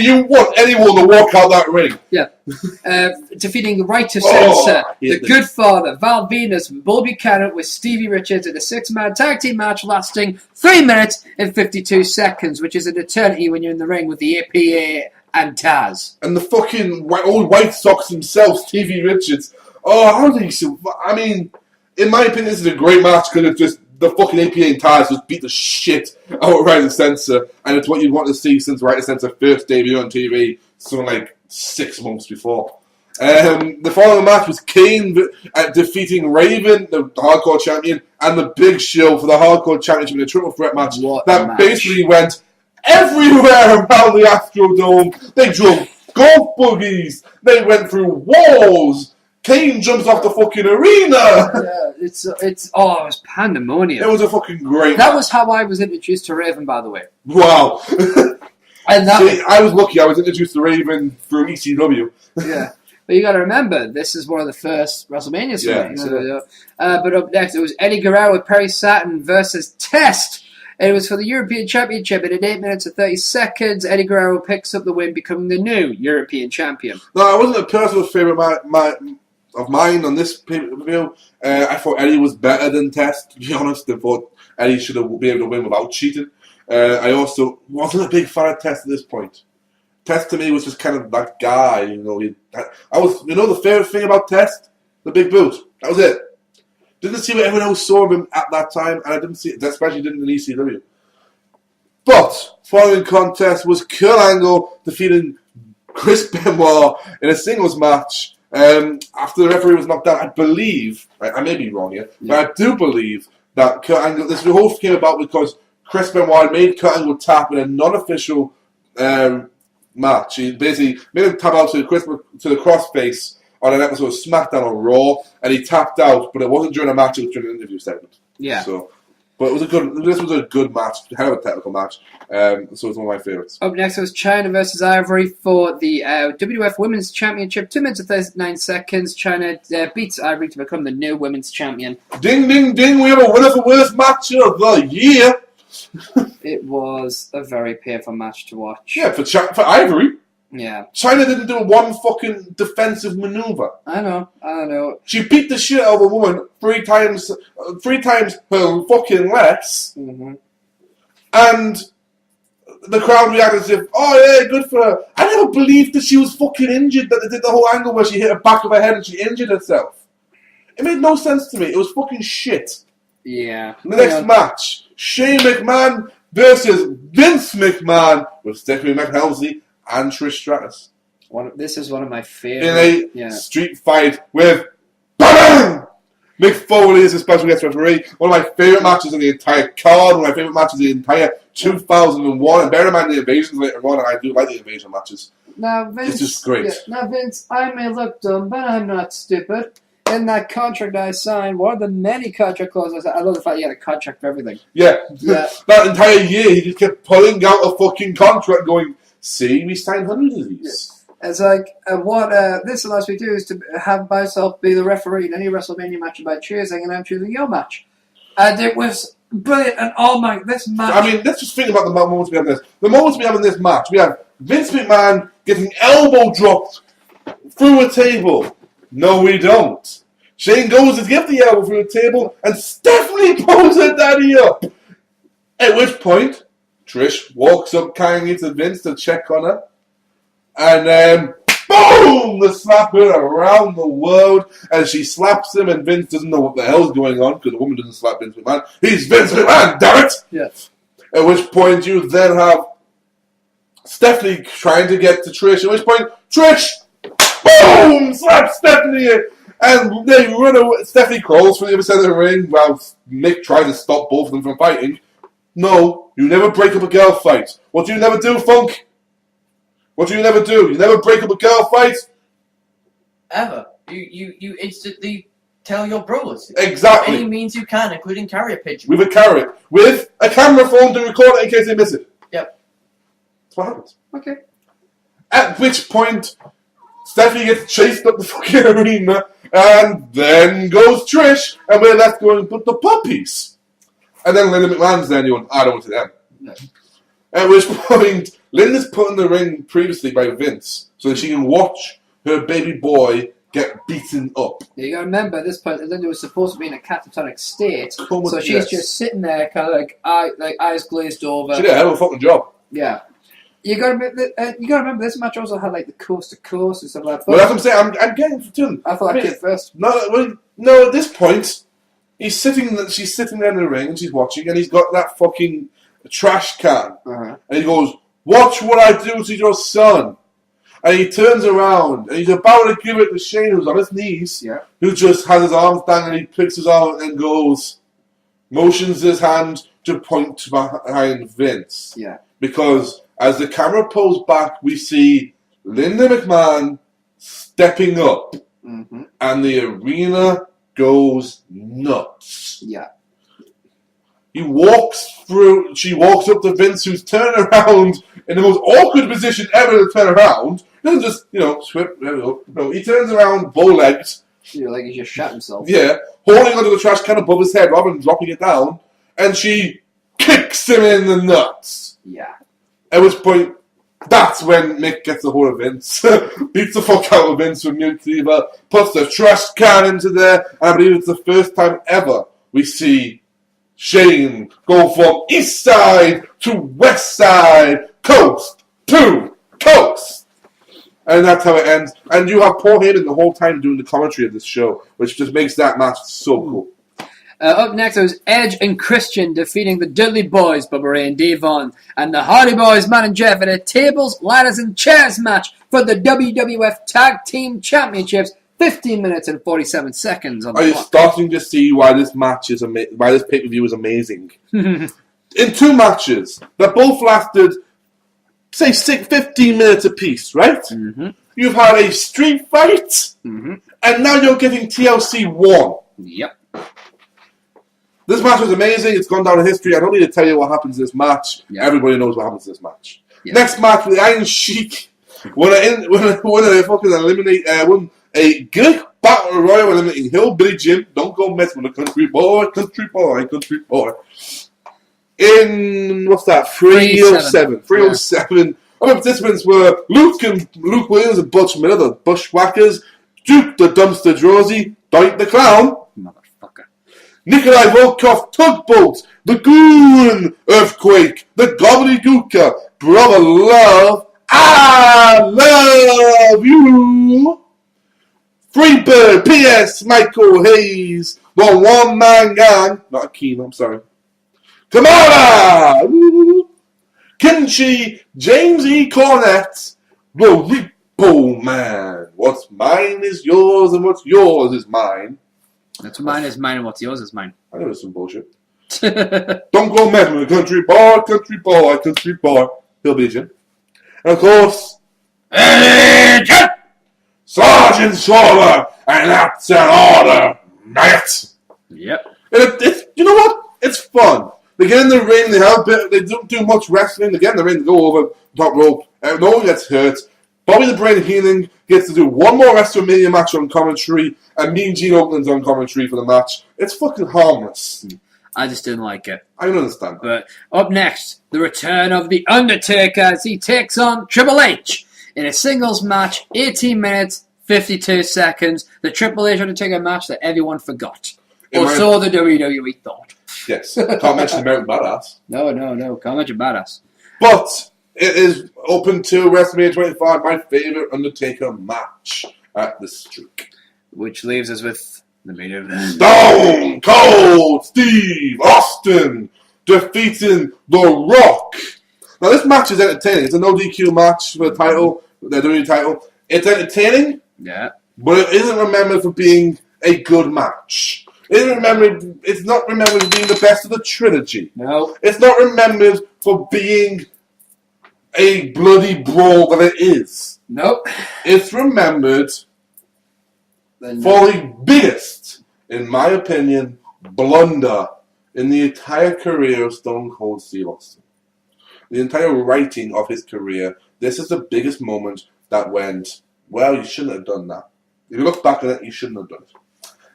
you want anyone to walk out that ring? Yeah. Defeating the Right to Censor, the Good Father, Val Venus, and Bull Buchanan with Stevie Richards in a 6-man tag team match lasting 3 minutes and 52 seconds, which is an eternity when you're in the ring with the APA and Taz. And the fucking old White Sox himself, Stevie Richards. Oh, how did he survive? I mean, in my opinion, this is a great match because it's just the fucking APA and Taz just beat the shit out of Right to Censor, and it's what you want to see since Right to Censor first debuted on TV, something like 6 months before. The following match was Kane defeating Raven, the Hardcore Champion, and the Big Show for the Hardcore Championship in a triple threat match basically went everywhere around the Astrodome. They drove golf buggies. They went through walls. Kane jumps off the fucking arena. Yeah, it was pandemonium. It was a fucking great That was how I was introduced to Raven, by the way. Wow. And I was lucky. I was introduced to Raven through ECW. Yeah. But you got to remember, this is one of the first WrestleManias for me. So, but up next, it was Eddie Guerrero with Perry Saturn versus Test. It was for the European Championship. In 8 minutes and 30 seconds, Eddie Guerrero picks up the win, becoming the new European Champion. No, I wasn't a personal favourite of mine on this pay-per-view. I thought Eddie was better than Test, to be honest. I thought Eddie should have been able to win without cheating. I also wasn't a big fan of Test at this point. Test to me was just kind of that guy, you know. The favorite thing about Test, the big boot. That was it. Didn't see what everyone else saw of him at that time, and I didn't see it, especially didn't in ECW. But following contest was Kurt Angle defeating Chris Benoit in a singles match After the referee was knocked out, I believe, I may be wrong here, but I do believe that Kurt Angle, this whole came about because Chris Benoit made Kurt Angle tap in a non-official match. He basically made him tap out to the crossface on an episode of SmackDown on Raw, and he tapped out, but it wasn't during a match, it was during an interview segment. Yeah. So, but this was a good match, hell of a technical match, so it's one of my favourites. Up next was China versus Ivory for the WWF Women's Championship. 2 minutes and 39 seconds. China beats Ivory to become the new Women's Champion. Ding, ding, ding, we have a winner for worst match of the year! It was a very painful match to watch. Yeah, for Ivory. Yeah. China didn't do one fucking defensive maneuver. I know. She beat the shit out of a woman three times her fucking less, and the crowd reacted as if, oh yeah, good for her. I never believed that she was fucking injured, that they did the whole angle where she hit the back of her head and she injured herself. It made no sense to me. It was fucking shit. Yeah. The next match, Shane McMahon versus Vince McMahon with Stephanie McHelmsley and Trish Stratus. This is one of my favourite. In a street fight with BAM! Mick Foley is a special guest referee. One of my favourite matches in the entire card. One of my favourite matches in the entire 2001. And bear in mind the invasions later on, and I do like the invasion matches. Now, Vince, it's just great. Yeah, now, Vince, I may look dumb, but I'm not stupid. In that contract I signed, one of the many contract clauses, I love the fact he had a contract for everything. Yeah. That entire year, he just kept pulling out a fucking contract going, see, we signed hundreds of these. It's like, what this allows me to do is to have myself be the referee in any WrestleMania match by choosing, and I'm choosing your match. And it was brilliant, and oh my, this match... I mean, let's just think about the moments we have in this. The moments we have in this match, we have Vince McMahon getting elbow dropped through a table. No, we don't. Shane goes to give the elbow through the table, and Stephanie pulls her daddy up. At which point, Trish walks up kindly to Vince to check on her. And then, boom! The slap her around the world. And she slaps him, and Vince doesn't know what the hell's going on, because the woman doesn't slap Vince McMahon. He's Vince McMahon, damn it! Yes. At which point, you then have Stephanie trying to get to Trish. At which point, Trish, boom! Slaps Stephanie. And they run away. Stephanie crawls from the other side of the ring while Mick tries to stop both of them from fighting. No, you never break up a girl fight. What do you never do, Funk? What do you never do? You never break up a girl fight? Ever. You instantly tell your bros. Exactly. Any means you can, including carrier pigeon. With a carrot. With a camera phone to record it in case they miss it. Yep. That's what happens. Okay. At which point, Stephanie gets chased up the fucking arena, and then goes Trish, and we're left going, but the puppies. And then Linda McMahon's there, and you go, I don't want to them. No. At which point, Linda's put in the ring previously by Vince, so that she can watch her baby boy get beaten up. You gotta remember, at this point, Linda was supposed to be in a catatonic state, So she's just sitting there, kind of like eyes glazed over. She did a hell of a fucking job. Yeah. You gotta remember, this match also had like the coast to coast and stuff like that. Well, that's what I'm saying. I'm getting to him. I thought I'd get first. No, at this point, she's sitting there in the ring and she's watching, and he's got that fucking trash can. And he goes, watch what I do to your son. And he turns around and he's about to give it to Shane, who's on his knees, who just has his arms down, and he picks his arm and goes, motions his hand to point behind Vince. Yeah. Because as the camera pulls back, we see Linda McMahon stepping up, and the arena goes nuts. Yeah. She walks up to Vince, who's turned around in the most awkward position ever to turn around. He doesn't just, swip, there we go. No, he turns around bow-legged. Like he just shot himself. Yeah, holding onto the trash can above his head rather than dropping it down, and she kicks him in the nuts. Yeah. At which point, that's when Mick gets a hold of Vince, beats the fuck out of Vince with Mute Cleaver, puts the trash can into there, and I believe it's the first time ever we see Shane go from east side to west side, coast to coast. And that's how it ends. And you have Paul Heyman the whole time doing the commentary of this show, which just makes that match so cool. Up next, it was Edge and Christian defeating the Dudley Boys, Bubba Ray and Devon, and the Hardy Boys, Matt and Jeff, in a tables, ladders, and chairs match for the WWF Tag Team Championships. 15 minutes and 47 seconds on the clock. Are you clock. starting to see why this match is why this pay-per-view is amazing? In 2 matches that both lasted, say, 15 minutes apiece, right? Mm-hmm. You've had a street fight, and now you're getting TLC 1. Yep. This match was amazing. It's gone down in history. I don't need to tell you what happens in this match. Yep. Everybody knows what happens in this match. Yep. Next match, the Iron Sheik won a good battle royal eliminating Hillbilly Jim. Don't go mess with the country boy. In, what's that, 307. 307. Other participants were Luke Williams and Butch Miller, the Bushwhackers, Duke the Dumpster Drosy, Doink the Clown, Motherfucker. Nikolai Volkov, Tugboat, The Goon, Earthquake, The Gobbledygooker, Brother Love, I Love You, Freebird, P.S. Michael Hayes, The One Man Gang, not a Keen, I'm sorry, Kamara, Kenshi, James E. Cornette, The Repo Man. What's mine is yours, and what's yours is mine. That's mine is mine, and what's yours is mine. I know it's some bullshit. Don't go mad with a country boy, Hillbilly Jim. And of course, Agent Sergeant Slaughter, and that's an order, mate. Yep. You know what? It's fun. They get in the ring, they don't do much wrestling, they get in the ring, they go over the top rope, no one gets hurt. Bobby the Brain Heenan gets to do one more Wrestlemania match on commentary, and Mean Gene Oakland's on commentary for the match. It's fucking harmless. I just didn't like it. I don't understand. But up next, the return of The Undertaker as he takes on Triple H in a singles match, 18 minutes, 52 seconds. The Triple H Undertaker match that everyone forgot. Or so the WWE thought. Yes. Can't mention American Badass. No. Can't mention Badass. But it is open to WrestleMania 25, my favorite Undertaker match at the streak. Which leaves us with the main event. Stone Cold Steve Austin defeating The Rock. Now this match is entertaining. It's a no DQ match for the title. They're doing the title. It's entertaining. Yeah. But it isn't remembered for being a good match. It's not remembered for being the best of the trilogy. No. It's not remembered for being a bloody brawl that it is. Nope. It's remembered for the biggest, in my opinion, blunder in the entire career of Stone Cold Steve Austin. The entire writing of his career, this is the biggest moment that went, well, you shouldn't have done that. If you look back at it, you shouldn't have done it.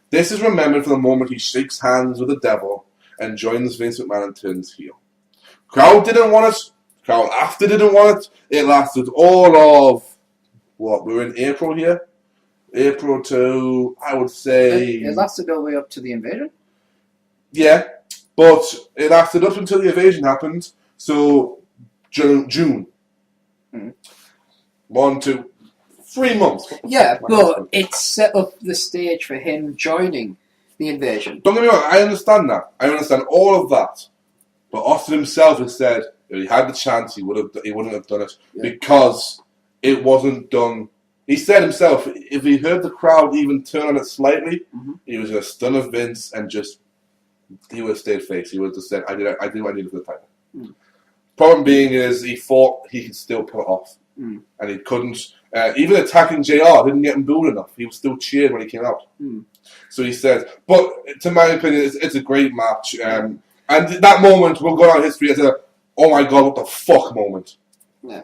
This is remembered for the moment he shakes hands with the devil and joins Vince McMahon and turns heel. Crowd didn't want it. Crowd after didn't want it. It lasted all of, what, we're in April here? April to, I would say... It lasted all the way up to the invasion? Yeah, but it lasted up until the invasion happened, so June. 1, 2, 3 months. Yeah, but it set up the stage for him joining the invasion. Don't get me wrong, I understand that. I understand all of that. But Austin himself has said if he had the chance, he wouldn't have done it because it wasn't done. He said himself, if he heard the crowd even turn on it slightly, he was going to stun of Vince and he would have stayed face. He would have just said, I did what I needed for the title. Problem being is he thought he could still pull it off. And he couldn't. Even attacking JR didn't get him booed enough. He was still cheered when he came out. So he said, but to my opinion, it's a great match. And that moment will go down in history as a, oh my god, what the fuck moment. Yeah.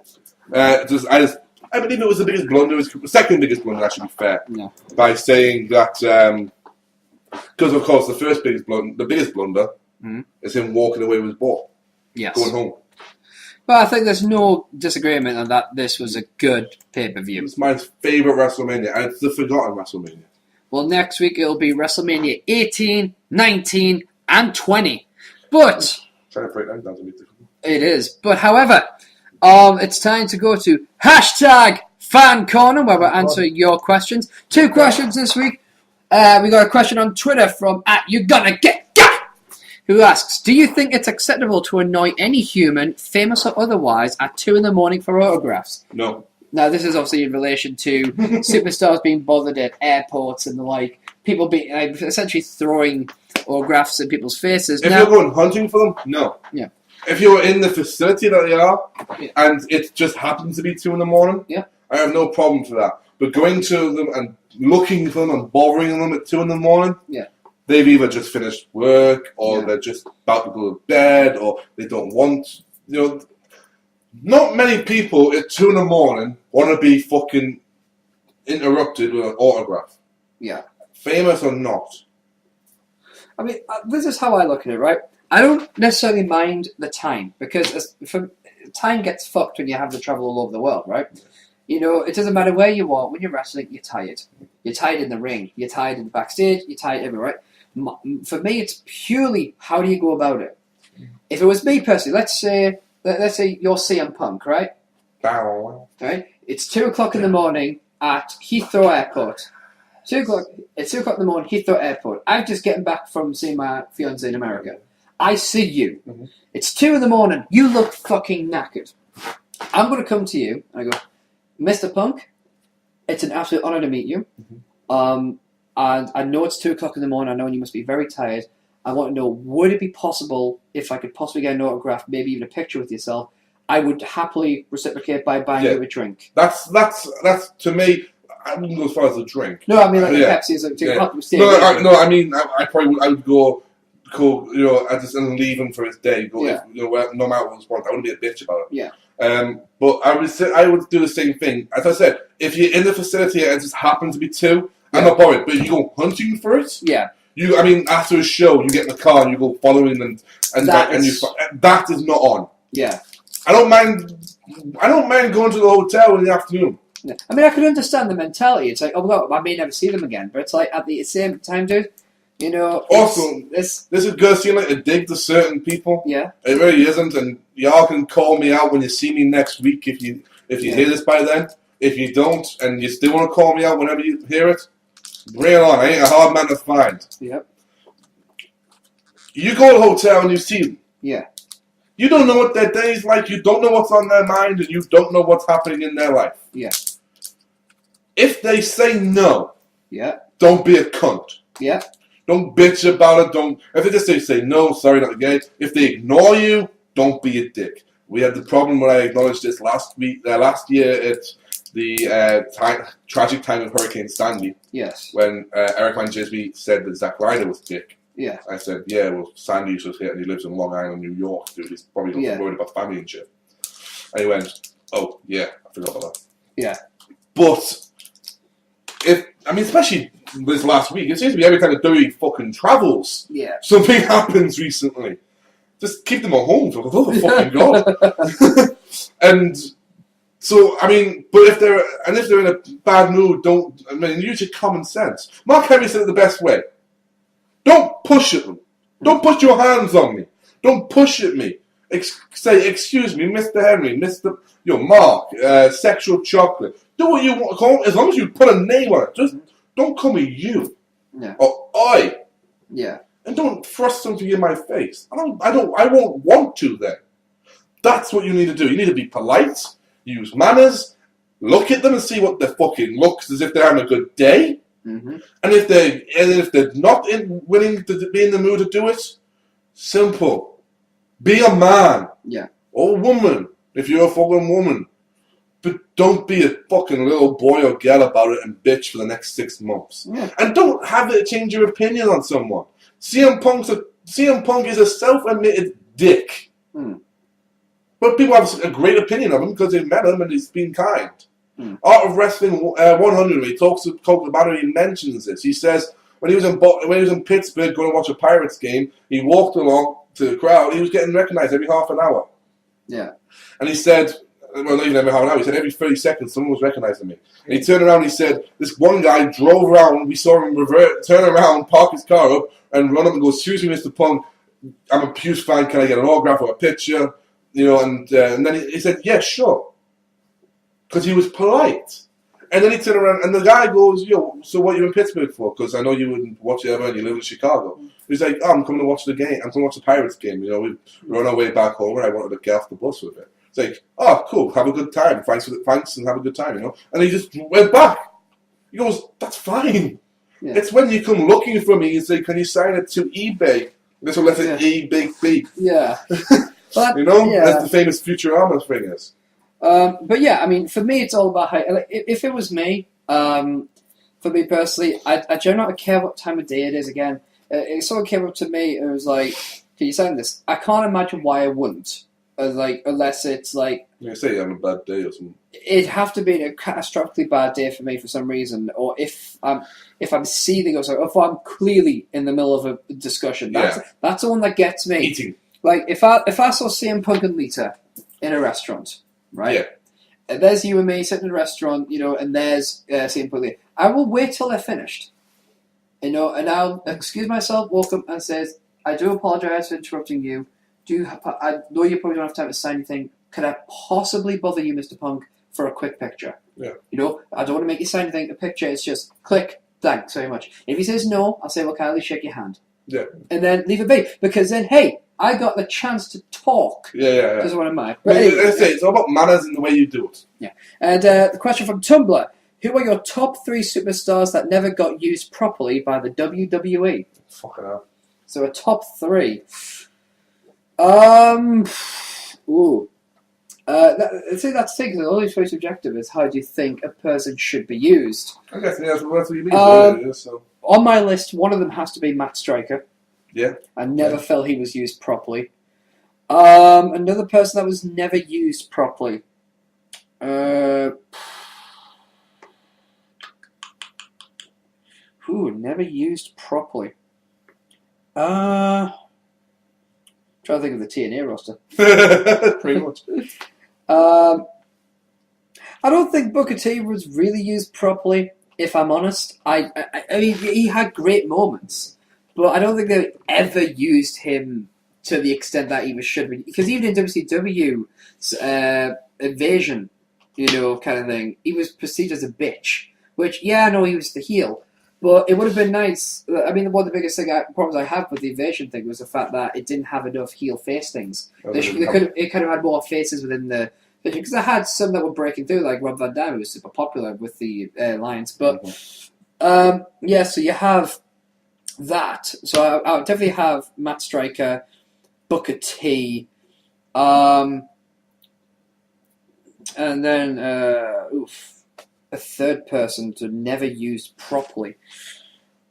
I believe it was the biggest blunder, it was the second biggest blunder, I should be fair, Yeah. by saying that, because of course the biggest blunder is him walking away with his ball, going home. But I think there's no disagreement on that this was a good pay-per-view. It's my favourite WrestleMania, and it's the forgotten WrestleMania. Well, next week it'll be WrestleMania 18, 19, and 20. But... Trying to break that down to be difficult. It is. But however... it's time to go to hashtag Fan Corner where we'll answer your questions. 2 questions this week. We got a question on Twitter from @YouGonnaGet who asks, do you think it's acceptable to annoy any human, famous or otherwise, at 2 a.m. for autographs? No. Now, this is obviously in relation to superstars being bothered at airports and the like, people being essentially throwing autographs in people's faces. If you're going hunting for them, no. Yeah. If you're in the facility that they are, Yeah. and it just happens to be 2 a.m, Yeah. I have no problem for that. But going to them and looking for them and bothering them at 2 a.m, Yeah. they've either just finished work, or Yeah. they're just about to go to bed, or they don't want, not many people at 2 a.m. want to be fucking interrupted with an autograph. Yeah. Famous or not. I mean, this is how I look at it, right? I don't necessarily mind the time, because time gets fucked when you have to travel all over the world, right? It doesn't matter where you are. When you're wrestling, you're tired. You're tired in the ring. You're tired in the backstage. You're tired everywhere, right? For me, it's purely how do you go about it. If it was me personally, let's say you're CM Punk, right? Right? It's 2 o'clock in the morning at Heathrow Airport. 2 o'clock. It's 2 o'clock in the morning, Heathrow Airport. I'm just getting back from seeing my fiance in America. I see you. Mm-hmm. It's 2 in the morning. You look fucking knackered. I'm going to come to you and I go, Mr. Punk, it's an absolute honor to meet you. Mm-hmm. And I know it's 2 o'clock in the morning. I know you must be very tired. I want to know, would it be possible if I could possibly get an autograph, maybe even a picture with yourself? I would happily reciprocate by buying you a drink. That's to me. I wouldn't go as far as a drink. No, I mean like Pepsi is like I would go, I just and leave him for his day. No matter what response, I wouldn't be a bitch about it. Yeah. But I would do the same thing. As I said, if you're in the facility and it just happens to be 2, I'm not bothered. But if you go hunting for it, after a show, you get in the car and you go following them, that is not on. Yeah. I don't mind going to the hotel in the afternoon. Yeah. I mean, I could understand the mentality. It's like, oh, well, I may never see them again. But it's like, at the same time, dude, Also, this is going to seem like a dig to certain people. Yeah. It really isn't, and y'all can call me out when you see me next week if you hear this by then. If you don't, and you still want to call me out whenever you hear it, bring it on. I ain't a hard man to find. Yep. You go to a hotel and you see them. Yeah. You don't know what their day's like. You don't know what's on their mind, and you don't know what's happening in their life. Yeah. If they say no, don't be a cunt. Yeah. Don't bitch about it. If they just say no, sorry, not again. If they ignore you, don't be a dick. We had the problem where I acknowledged this last year at the tragic time of Hurricane Sandy. Yes. When Eric Van Gisby said that Zack Ryder was a dick. Yeah. I said, yeah, well, Sandy was hit and he lives in Long Island, New York, dude. He's probably not worried about family and shit. And he went, oh, yeah, I forgot about that. Yeah. But, especially this last week, it seems to be every time the WWE fucking travels, something happens recently. Just keep them at home, for the fucking God. And so, but if they're in a bad mood, use your common sense. Mark Henry said it the best way. Don't push at them. Don't put your hands on me. Don't push at me. Say, excuse me, Mr. Henry, Mr. Mark, sexual chocolate. Do what you want to call it, as long as you put a name on it. Just don't call me you. Yeah. Or I. Yeah. And don't thrust something in my face. I won't want to then. That's what you need to do. You need to be polite, use manners, look at them and see what they fucking looks as if they're having a good day. Mm-hmm. And if they're not willing to be in the mood to do it, simple. Be a man. Yeah. Or a woman, if you're a fucking woman. But don't be a fucking little boy or girl about it and bitch for the next 6 months. Yeah. And don't have it change your opinion on someone. CM Punk is a self-admitted dick. Mm. But people have a great opinion of him because they've met him and he's been kind. Mm. Art of Wrestling 100, he talks about it, he mentions this. He says when he was in Pittsburgh going to watch a Pirates game, he walked along to the crowd. He was getting recognized every half an hour. Yeah. And he said, well, not even every half an hour, he said every 30 seconds someone was recognizing me. And he turned around and he said, this one guy drove around, we saw him turn around, park his car up, and run up and go, excuse me, Mr. Punk, I'm a huge fan, can I get an autograph or a picture? And then he said, yeah, sure. Because he was polite. And then he turned around, and the guy goes, "Yo, so what are you in Pittsburgh for? Because I know you wouldn't watch it ever, and you live in Chicago." He's like, "Oh, I'm coming to watch the game. I'm coming to watch the Pirates game. You know, we're on our way back home, and I wanted to get off the bus with it." It's like, "Oh, cool. Have a good time. Thanks, and have a good time." You know. And he just went back. He goes, "That's fine. Yeah. It's when you come looking for me and say, can you sign it to eBay? This will let it E big B." Yeah. But, You know, yeah. as the famous Futurama thing is. But yeah, I mean, for me, it's all about how. Like, if it was me, for me personally, I do not care what time of day it is. Again, if someone came up to me and was like, "Can you sign this?" I can't imagine why I wouldn't. Unless it's like You say you're having a bad day or something. it'd have to be a catastrophically bad day for me for some reason, or if I'm seething or something, or if I'm clearly in the middle of a discussion. That's the one that gets me. Eating. Like if I saw CM Punk and Lita in a restaurant, right? Yeah. And there's you and me sitting in a restaurant, you know, and there's CM Punk and Lita. I will wait till they're finished, you know, and I'll excuse myself, walk up and says, "I do apologize for interrupting you. I know you probably don't have time to sign anything. Could I possibly bother you, Mr. Punk, for a quick picture?" Yeah. You know, I don't want to make you sign anything. A picture is just click, thanks very much. If he says no, I'll say, "Well, kindly shake your hand." Yeah. And then leave it be. Because then, hey, I got the chance to talk. Yeah. That's what I'm at. But anyway, it's all about manners and the way you do it. Yeah. And the question from Tumblr. Who are your top 3 superstars that never got used properly by the WWE? Fucking hell. So a top 3. Ooh. I'd say that's the thing, 'cause the only very subjective is how do you think a person should be used? I guess that's what you mean. So. On my list, one of them has to be Matt Striker. Yeah. I never felt he was used properly. Another person that was never used properly. Never used properly. Trying to think of the TNA roster. Pretty much. I don't think Booker T was really used properly, if I'm honest. I mean, he had great moments, but I don't think they ever used him to the extent that he should be. Because even in WCW, Invasion, you know, kind of thing, he was perceived as a bitch. Which, yeah, I know he was the heel, but it would have been nice. I mean, one of the biggest problems I have with the Invasion thing was the fact that it didn't have enough heel-face things. It could have had more faces within the... Because I had some that were breaking through, like Rob Van Dam, who was super popular with the Alliance. But, yeah, so you have that. So I would definitely have Matt Striker, Booker T, and then, a third person to never use properly.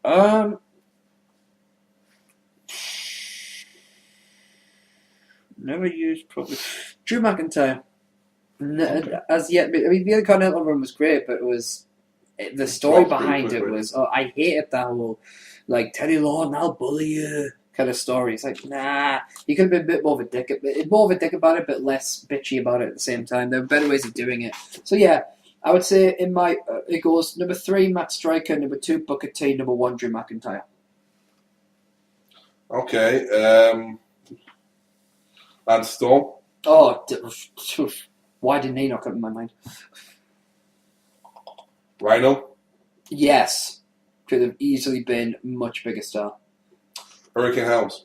Never used properly. Drew McIntyre. As yet, I mean, the other Continental Run was great, but it was the story behind it was. Oh, I hated that whole like Teddy Long, I'll bully you kind of story. It's like, nah, you could have been a bit more of a dick about it, but less bitchy about it at the same time. There were better ways of doing it. So yeah, I would say in my it goes number 3 Matt Striker, number 2 Booker T, number 1 Drew McIntyre. Okay, Lance Storm. Oh, why didn't he not come in my mind? Rhino. Yes, could have easily been much bigger star. Hurricane Helms.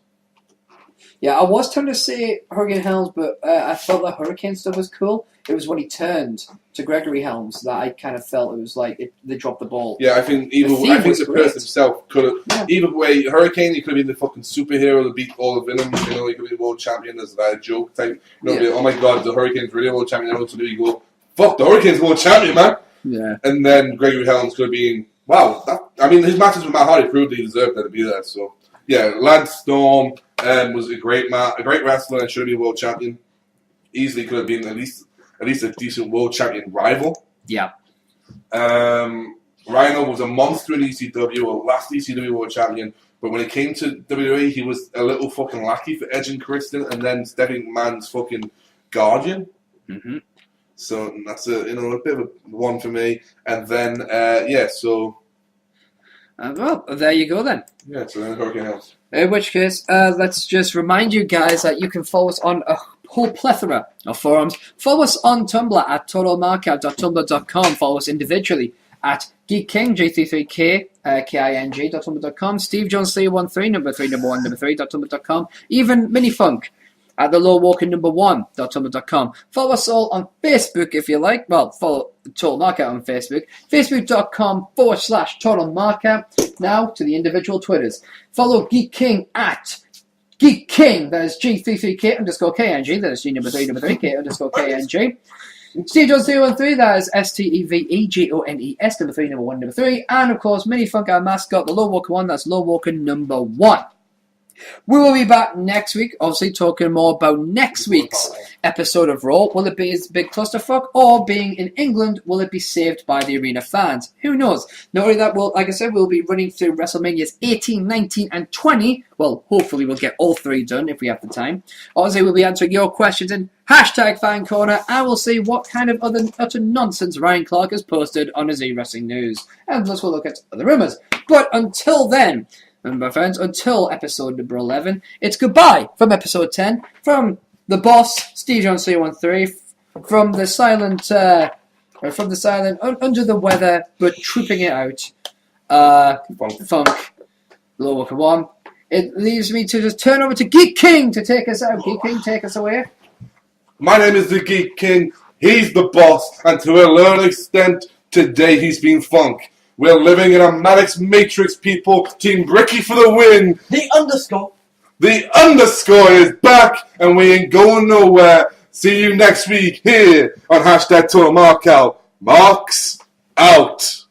Yeah, I was trying to say Hurricane Helms, but I felt the Hurricane stuff was cool. It was when he turned to Gregory Helms that I kind of felt it was like they dropped the ball. Yeah, I think the person himself could have. Yeah. Either way, Hurricane, he could have been the fucking superhero to beat all of Venom. You know, he could be the world champion as that joke type. You know, oh my god, the Hurricane's really world champion. And what to do? You go, fuck, the Hurricane's world champion, man. Yeah. And then Gregory Helms could have been, wow. I mean, his matches with Matt Hardy proved he deserved that to be there. So yeah, Lance Storm was a great wrestler and should have been world champion. Easily could have been at least a decent world champion rival. Yeah. Rhino was a monster in ECW, a last ECW world champion, but when it came to WWE, he was a little fucking lackey for Edge and Christian, and then Stephanie McMahon's fucking guardian. Mm-hmm. So that's a bit of a one for me. And then so. Well, there you go then. Yeah, so then Hurricane Helms. In which case, let's just remind you guys that you can follow us on whole plethora of forums. Follow us on Tumblr at totalmarkout.tumblr.com. Follow us individually at Geek King, G33K, King.tumblr.com, SteveJones313, number 3, number 1, number 3.tumblr.com, even Minifunk at the Low Walker number 1.tumblr.com. Follow us all on Facebook if you like. Well, follow Total Markout on Facebook. Facebook.com/Total Markout. Now to the individual Twitters. Follow Geek King at Geek King, that is G33K underscore KNG, that is G number 3, number 3, K underscore KNG. SteveJones313, that is SteveGones, number 3, number 1, number 3. And of course, Minifunk, our mascot, the Low Walker 1, that's Low Walker number 1. We will be back next week, obviously talking more about next week's episode of Raw. Will it be a big clusterfuck, or being in England, will it be saved by the arena fans? Who knows? Not only that, like I said, we'll be running through WrestleManias 18, 19, and 20. Well, hopefully we'll get all 3 done if we have the time. Obviously, we'll be answering your questions in #Fan Corner, and we'll see what kind of utter nonsense Ryan Clark has posted on his e-wrestling news. And plus we'll look at other rumours. But until then, and my friends, until episode number 11, it's goodbye from episode 10, from the boss, SteveJones313, from the silent, under the weather, but trooping it out, Funk, Low Walker 1. It leaves me to just turn over to Geek King to take us out. Geek King, take us away. My name is the Geek King. He's the boss, and to a large extent, today he's been Funk. We're living in a Maddox Matrix, people. Team Bricky for the win. The underscore. The underscore is back, and we ain't going nowhere. See you next week here on #Total Markout. Marks out.